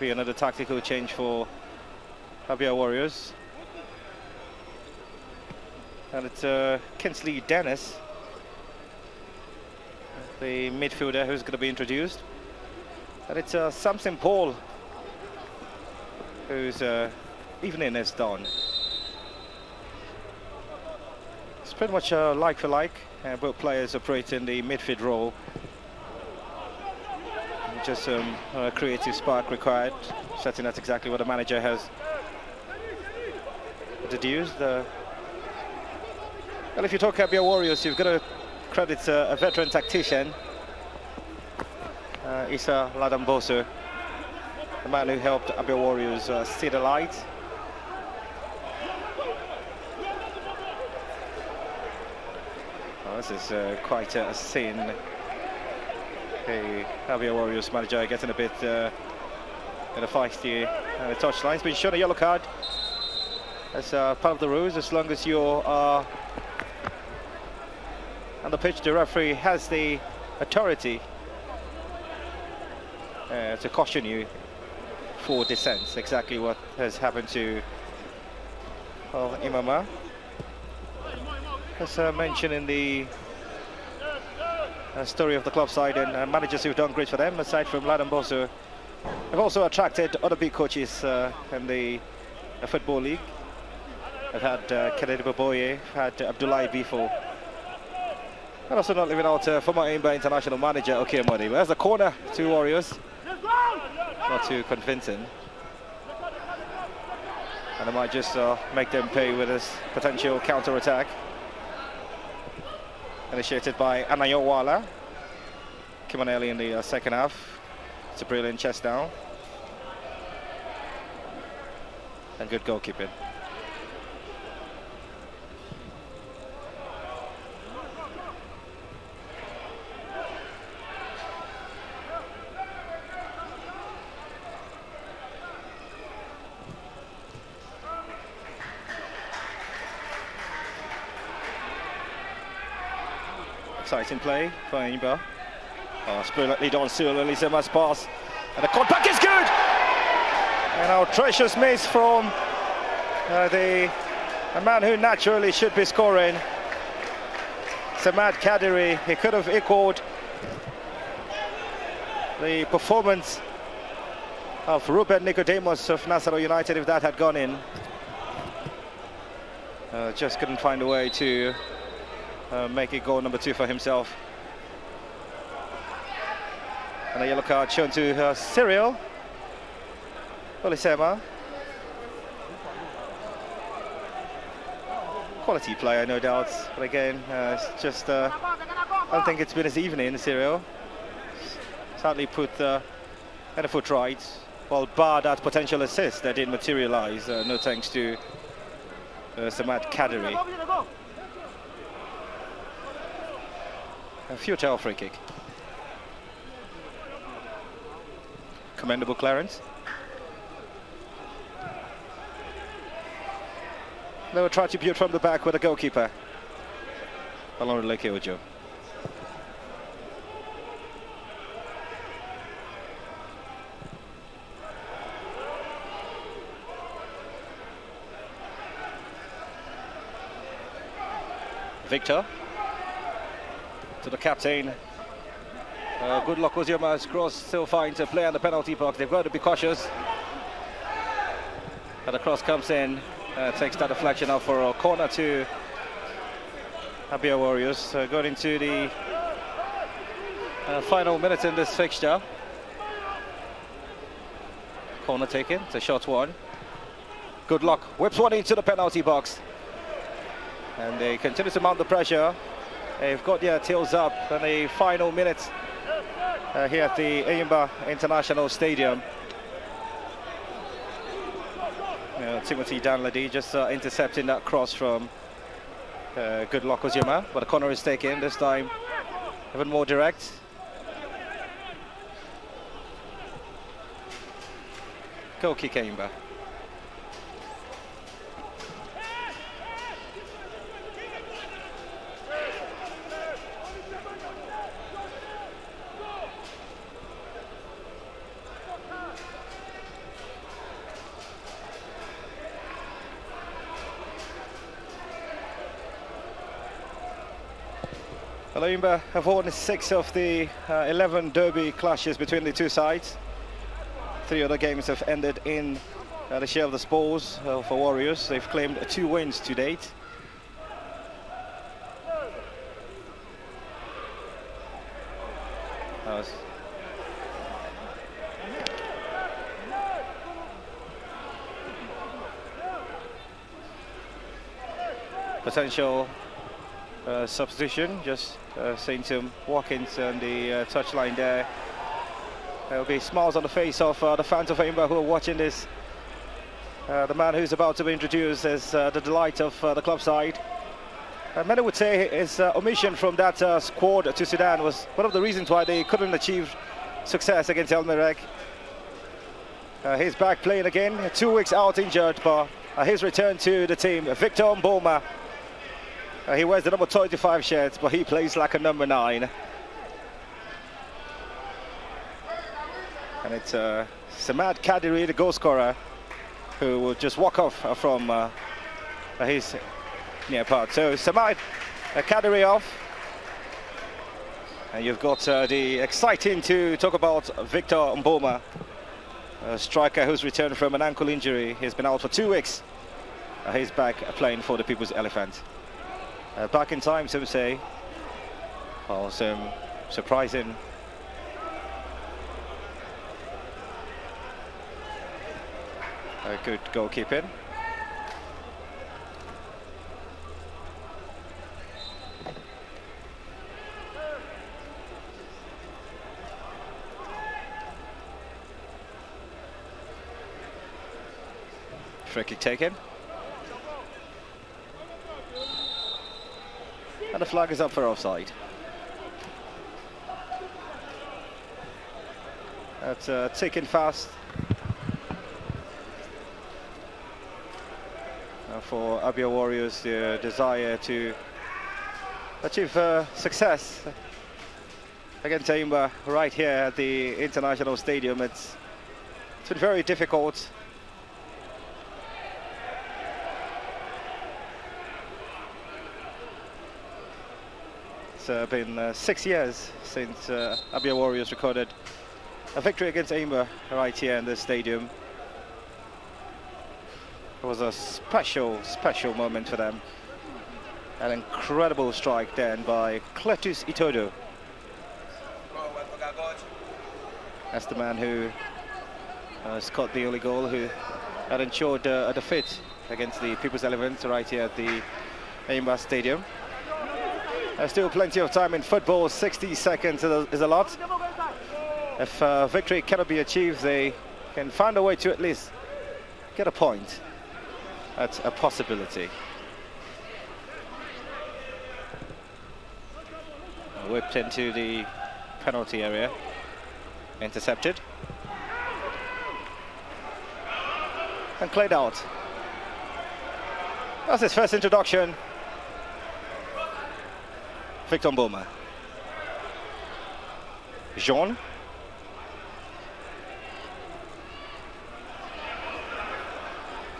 A: be another tactical change for Abia Warriors. And it's Kinsley Dennis, the midfielder, who's going to be introduced. And it's Samson Paul, whose evening is done. It's pretty much like for like. Both players operate in the midfield role. Just some creative spark required. Certainly that's exactly what the manager has deduced. Well, if you talk Abia Warriors, you've got to credit a veteran tactician, Issa Ladamboso, the man who helped Abia Warriors see the light. Oh, this is quite a scene. The Abia Warriors manager getting a bit in a feisty touchline. He's been shown a yellow card. That's part of the rules. As long as you're on the pitch, the referee has the authority to caution you for dissent. Exactly what has happened to Imama. As mentioned in the story of the club side, and managers who've done great for them, aside from Ladam Bosso, have also attracted other big coaches in the Football League. I've had Kennedy Baboye, had Abdullahi Bifo, and also not leaving out former Enyimba international manager Oke Modi. But there's a corner to Warriors, not too convincing. And it might just make them pay with this potential counter-attack. Initiated by Anayowala. Came on early in the second half. It's a brilliant chest down. And good goalkeeping. Exciting play for Enyimba. Oh, brilliantly done, Enyimba's pass. And the contact is good! And our treacherous miss from the man who naturally should be scoring, Samad Kadiri. He could have equaled the performance of Ruben Nicodemus of Nassau United if that had gone in. Just couldn't find a way to make it goal number 2 for himself. And a yellow card shown to Cyril Olisema. Quality player, no doubt, but again, it's just I don't think it's been his evening, Cyril. Sadly put any foot right. Well, bar that potential assist that didn't materialize. No thanks to Samad Kadiri. A futile free kick. Commendable clearance. They will try to build from the back with the goalkeeper. Along with Leke Ojo. Victor. To the captain. Good luck, Ozioma's cross still finds a play on the penalty box. They've got to be cautious. And the cross comes in, takes that deflection out for a corner to Abia Warriors. Going into the final minutes in this fixture. Corner taken, it's a short one. Good luck, whips one into the penalty box. And they continue to mount the pressure. They've got their tails up in the final minutes here at the Enyimba International Stadium. Timothy Danladi just intercepting that cross from Good Luck Ozioma, but the corner is taken, this time even more direct. Goal kick Enyimba. Enyimba have won 6 of the 11 derby clashes between the two sides. 3 other games have ended in the share of the spoils for Warriors. They've claimed 2 wins to date. Potential substitution, just seeing some walk-ins on the touchline there. There will be smiles on the face of the fans of Enyimba who are watching this. The man who's about to be introduced as the delight of the club side. Many would say his omission from that squad to Sudan was one of the reasons why they couldn't achieve success against El Merreikh. He's back playing again, 2 weeks out injured, but his return to the team, Victor Mboma. He wears the number 25 shirt, but he plays like a number 9. And it's Samad Kadiri, the goal scorer, who will just walk off from his near part. So Samad Kadiri off. And you've got the exciting to talk about Victor Mboma, a striker who's returned from an ankle injury. He's been out for 2 weeks. He's back playing for the People's Elephant. Back in time, some say. Oh, some surprising good goalkeeping. free kick taken. And the flag is up for offside. That's taken fast. For Abia Warriors, the desire to achieve success against Enyimba right here at the International Stadium. It's been very difficult. It's been 6 years since Abia Warriors recorded a victory against Enyimba right here in this stadium. It was a special moment for them. An incredible strike then by Cletus Itodo. That's the man who scored the only goal, who had ensured a defeat against the People's Elephants right here at the Enyimba Stadium. There's still plenty of time in football. 60 seconds is a lot. If victory cannot be achieved, they can find a way to at least get a point. That's a possibility. Whipped into the penalty area. Intercepted. And played out. That's his first introduction. Victor Mboma. Jean.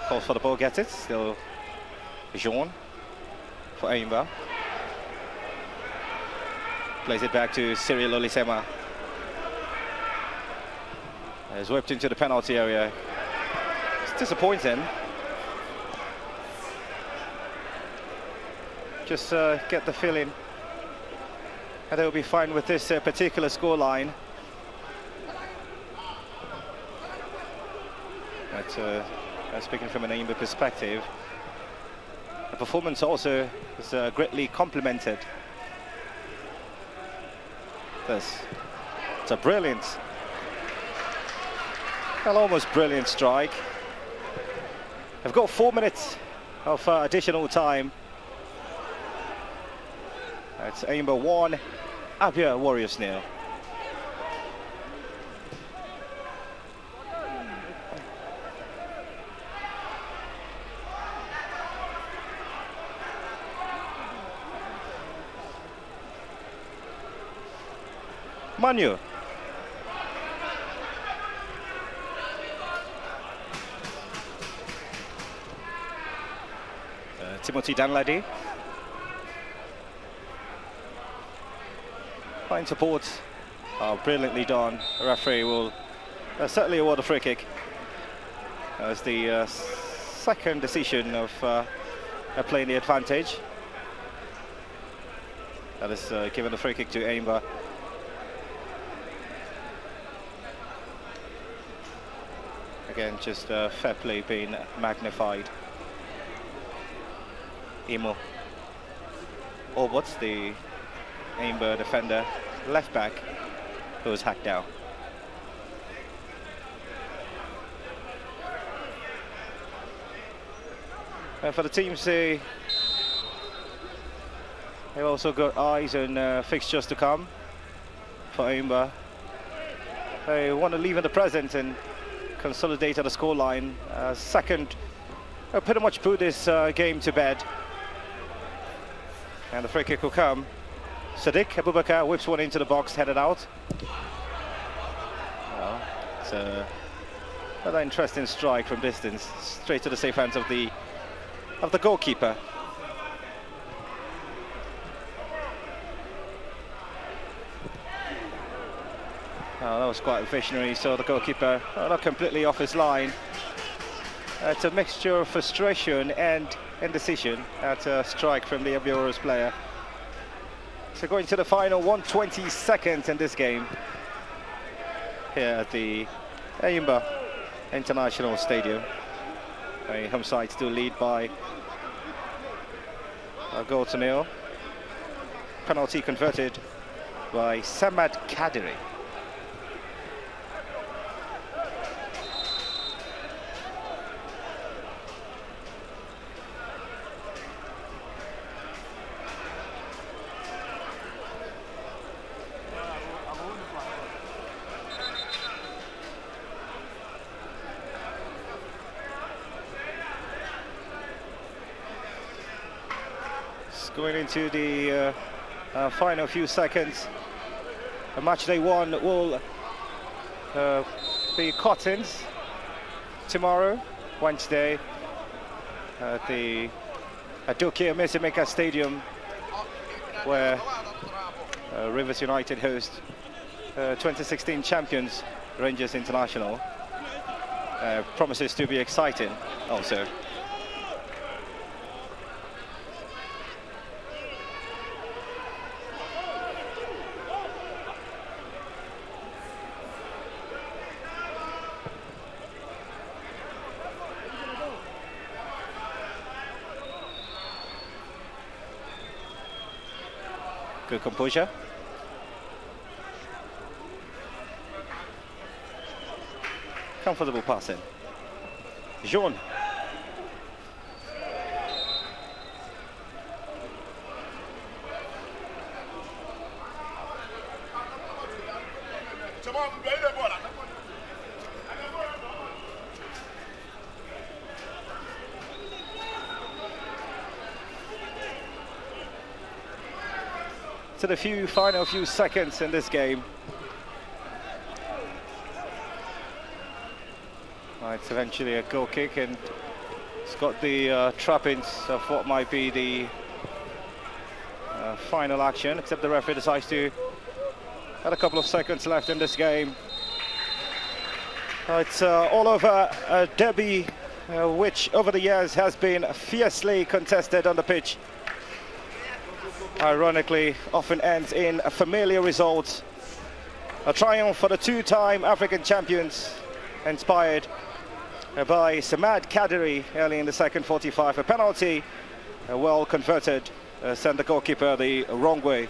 A: Calls for the ball, gets it. Still Jean for Enyimba. Plays it back to Cyril Olisema. Is whipped into the penalty area. It's disappointing. Just get the feeling that they'll be fine with this particular scoreline. But speaking from an Enyimba perspective, the performance also is greatly complemented. It's a brilliant, an almost brilliant strike. They've got 4 minutes of additional time. It's Enyimba 1, Abia Warriors 0. Manu. Timothy Danladi. Fine support. Brilliantly done. The referee will certainly award a free kick. As the second decision of playing the advantage. That is given the free kick to Enyimba. Again, just fair play being magnified. Imo Obots, the Enyimba defender, left back, who was hacked out. And for the teams, they've also got eyes on fixtures to come. For Enyimba, they want to leave in the present and consolidate the scoreline. Second, pretty much put this game to bed. And the free kick will come. Sadiq Abubakar whips one into the box, headed out. Well, it's another interesting strike from distance, straight to the safe hands of the goalkeeper. Oh, that was quite visionary. So the goalkeeper not completely off his line. It's a mixture of frustration and indecision at a strike from the Abia Warriors player. So going to the final 120 seconds in this game here at the Enyimba International Stadium. Home side still lead by a goal to nil. Penalty converted by Samad Kadiri. going into the final few seconds. Match day 1 will be Cottons tomorrow, Wednesday, at the Adokia Mesimeka Stadium, where Rivers United host 2016 champions Rangers International. Promises to be exciting also. Good composure. Comfortable passing. Jean. To the final few seconds in this game. It's eventually a goal kick, and it's got the trappings of what might be the final action, except the referee decides to add a couple of seconds left in this game. It's all over a derby which over the years has been fiercely contested on the pitch. Ironically, often ends in a familiar result. A triumph for the two-time African champions, inspired by Samad Kadiri early in the second 45. A penalty, well converted, sent the goalkeeper the wrong way.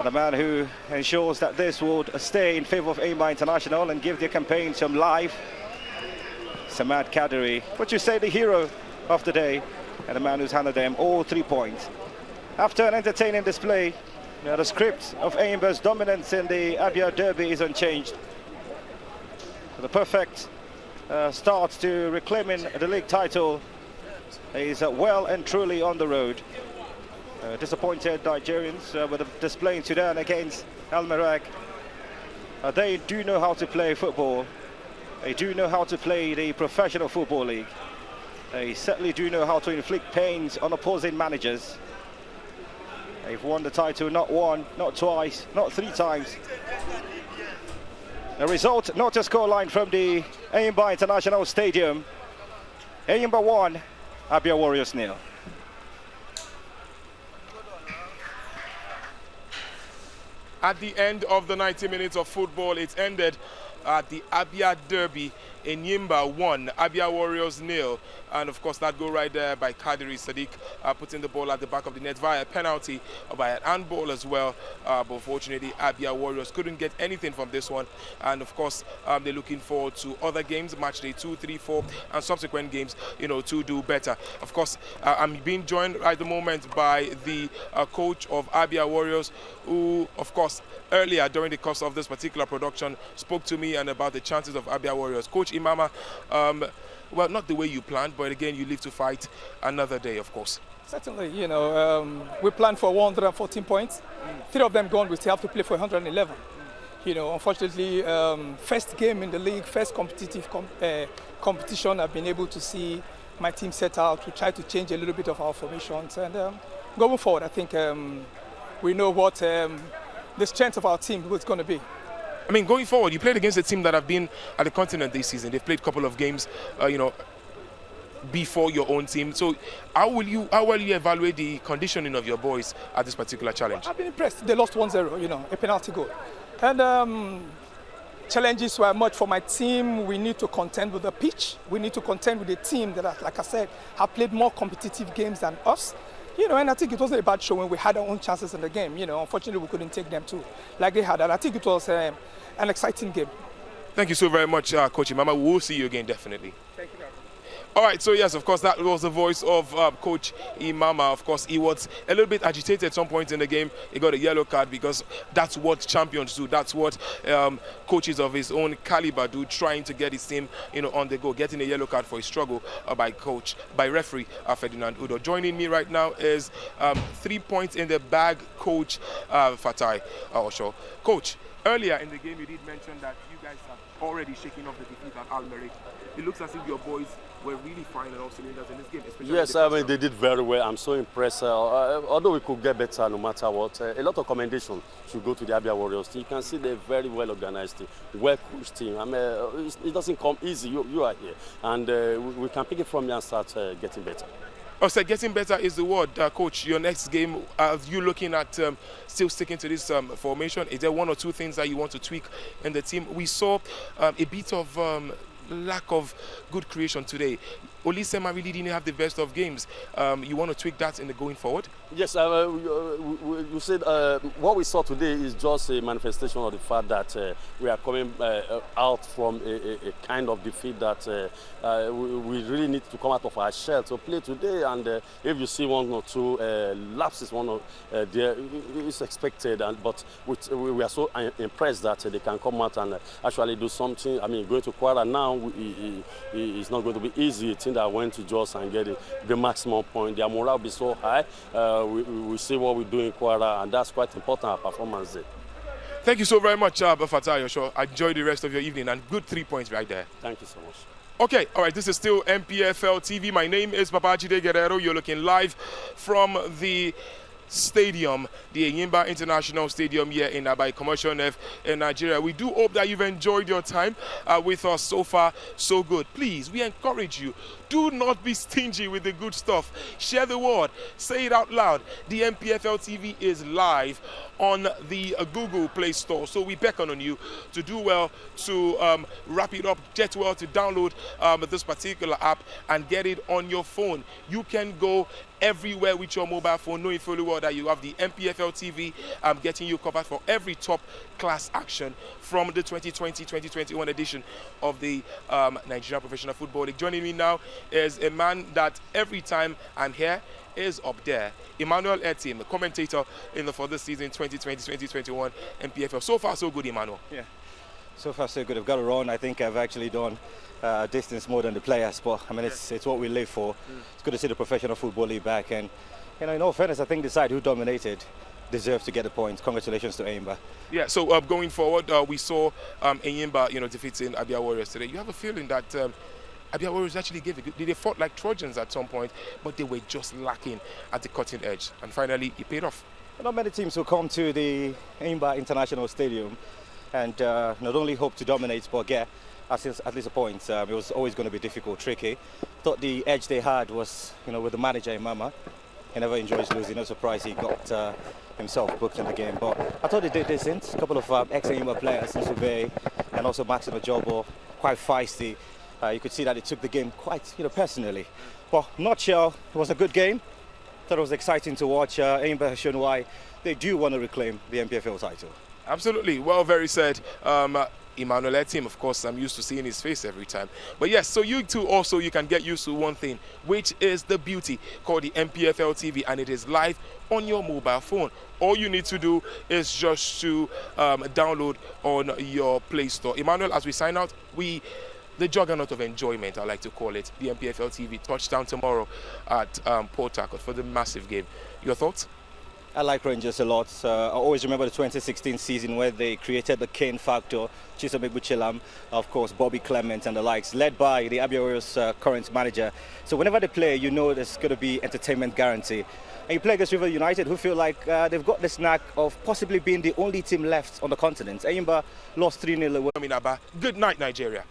A: The man who ensures that this would stay in favour of Enyimba International and give their campaign some life. Samad Kadiri, what you say, the hero of the day, and the man who's handed them all 3 points. After an entertaining display, the script of Enyimba's dominance in the Abia Derby is unchanged. The perfect start to reclaiming the league title is well and truly on the road. Disappointed Nigerians with a display in Sudan against Al Merrek. They do know how to play football. They do know how to play the professional football league. They certainly do know how to inflict pains on opposing managers. They've won the title not one, not twice, not 3 times. The result, not a scoreline from the Enyimba International Stadium. Enyimba 1, Abia Warriors 0.
B: At the end of the 90 minutes of football, it ended at the Abia Derby. Enyimba 1, Abia Warriors 0, and of course that goal right there by Kadiri Sadiq, putting the ball at the back of the net via a penalty, by an handball as well, but unfortunately Abia Warriors couldn't get anything from this one, and of course they're looking forward to other games, match day 2, 3, 4, and subsequent games, to do better. Of course, I'm being joined at the moment by the coach of Abia Warriors, who of course earlier during the course of this particular production spoke to me and about the chances of Abia Warriors. Coach Imama, well, not the way you planned, but again, you live to fight another day, of course.
C: Certainly, we planned for 114 points. 3 of them gone, we still have to play for 111. Unfortunately, first game in the league, first competitive competition, I've been able to see my team set out. We try to change a little bit of our formations, and going forward, I think we know what the strength of our team was going to be.
B: I mean, going forward, you played against a team that have been at the continent this season. They've played a couple of games, before your own team. So how well you evaluate the conditioning of your boys at this particular challenge?
C: I've been impressed. They lost 1-0, a penalty goal. And challenges were much for my team. We need to contend with the pitch. We need to contend with a team that, like I said, have played more competitive games than us. And I think it wasn't a bad showing. We had our own chances in the game. Unfortunately, we couldn't take them too, like they had. And I think it was an exciting game.
B: Thank you so very much, Coach Imama. We'll see you again, definitely.
C: Thank you very much.
B: All right, so yes, of course, that was the voice of Coach Enyimba. Of course, he was a little bit agitated at some point in the game. He got a yellow card because that's what champions do. That's what coaches of his own caliber do, trying to get his team, on the go. Getting a yellow card for a struggle by referee Ferdinand Udo. Joining me right now is 3 points in the bag, Coach Fatai Osho. Coach, earlier in the game, you did mention that you guys have already shaken off the defeat at Al-Merreikh. It looks as if your boys were really firing on all cylinders in this game.
D: Yes, I mean, they did very well. I'm so impressed. Although we could get better no matter what, a lot of commendation should go to the Abia Warriors. You can see they're very well organized team, well-coached team. I mean, it doesn't come easy. You are here. And we can pick it from here and start getting better.
B: Oh, so getting better is the word, Coach. Your next game, are you looking at still sticking to this formation? Is there one or two things that you want to tweak in the team? We saw a bit of lack of good creation today. Olisema really didn't have the best of games. You want to tweak that in the going forward?
D: Yes, you said what we saw today is just a manifestation of the fact that we are coming out from a kind of defeat that we really need to come out of our shell to play today. And if you see one or two lapses, there is expected. But we are so impressed that they can come out and actually do something. I mean, going to Kwara now it's not going to be easy. That went to Jos and get the maximum point. Their morale will be so high. We see what we do in Kwara, and that's quite important, our performance there.
B: Thank you so very much, Fatai Osho. Enjoy the rest of your evening, and good 3 points right there.
D: Thank you so much.
B: Okay, all right, this is still MPFL TV. My name is Babajide Guerrero. You're looking live from the stadium, the Enyimba International Stadium here in Abai Commercial F in Nigeria. We do hope that you've enjoyed your time with us so far, so good. Please, we encourage you, do not be stingy with the good stuff. Share the word, say it out loud. The MPFL TV is live on the Google Play Store, so we beckon on you to do well, to wrap it up, get well, to download this particular app and get it on your phone. You can go everywhere with your mobile phone, knowing fully well that you have the MPFL TV getting you covered for every top class action from the 2020-2021 edition of the Nigerian Professional Football League. Joining me now is a man that every time I'm here is up there, Emmanuel Etim, commentator for this season 2020-2021 MPFL. So far so good, Emmanuel.
A: Yeah, so far so good. I've got to run. I think I've actually done distance more than the players, but I mean it's what we live for. It's good to see the Professional Football League back, and in all fairness, I think the side who dominated deserves to get the points. Congratulations to Enyimba.
B: Yeah, so going forward, we saw Enyimba defeating Abia Warriors today. You have a feeling that Abia Warriors actually they fought like Trojans at some point, but they were just lacking at the cutting edge, and finally it paid off.
A: Not many teams will come to the Enyimba International Stadium and not only hope to dominate but get at least a point. It was always going to be difficult, tricky. Thought the edge they had was, with the manager Enyimba. He never enjoys losing. No surprise he got himself booked in the game. But I thought they did decent. A couple of ex-Enyimba players, Nsube and also Max Ojobo, quite feisty. You could see that they took the game quite, personally. But not sure. It was a good game. Thought it was exciting to watch. Enyimba has shown why they do want to reclaim the MPFL title.
B: Absolutely. Well, very said. Emmanuel Etim, of course, I'm used to seeing his face every time. But yes, so you too also, you can get used to one thing, which is the beauty called the MPFL TV, and it is live on your mobile phone. All you need to do is just to download on your Play Store. Emmanuel, as we sign out, the juggernaut of enjoyment, I like to call it, the MPFL TV touchdown tomorrow at Port Harcourt for the massive game. Your thoughts?
A: I like Rangers a lot. I always remember the 2016 season where they created the Kane factor, Chisom Egbuchelam, of course, Bobby Clement and the likes, led by the Abia Warriors current manager. So whenever they play, there's going to be entertainment guarantee. And you play against River United, who feel like they've got this knack of possibly being the only team left on the continent. Enyimba lost 3-0 away.
B: Good night, Nigeria.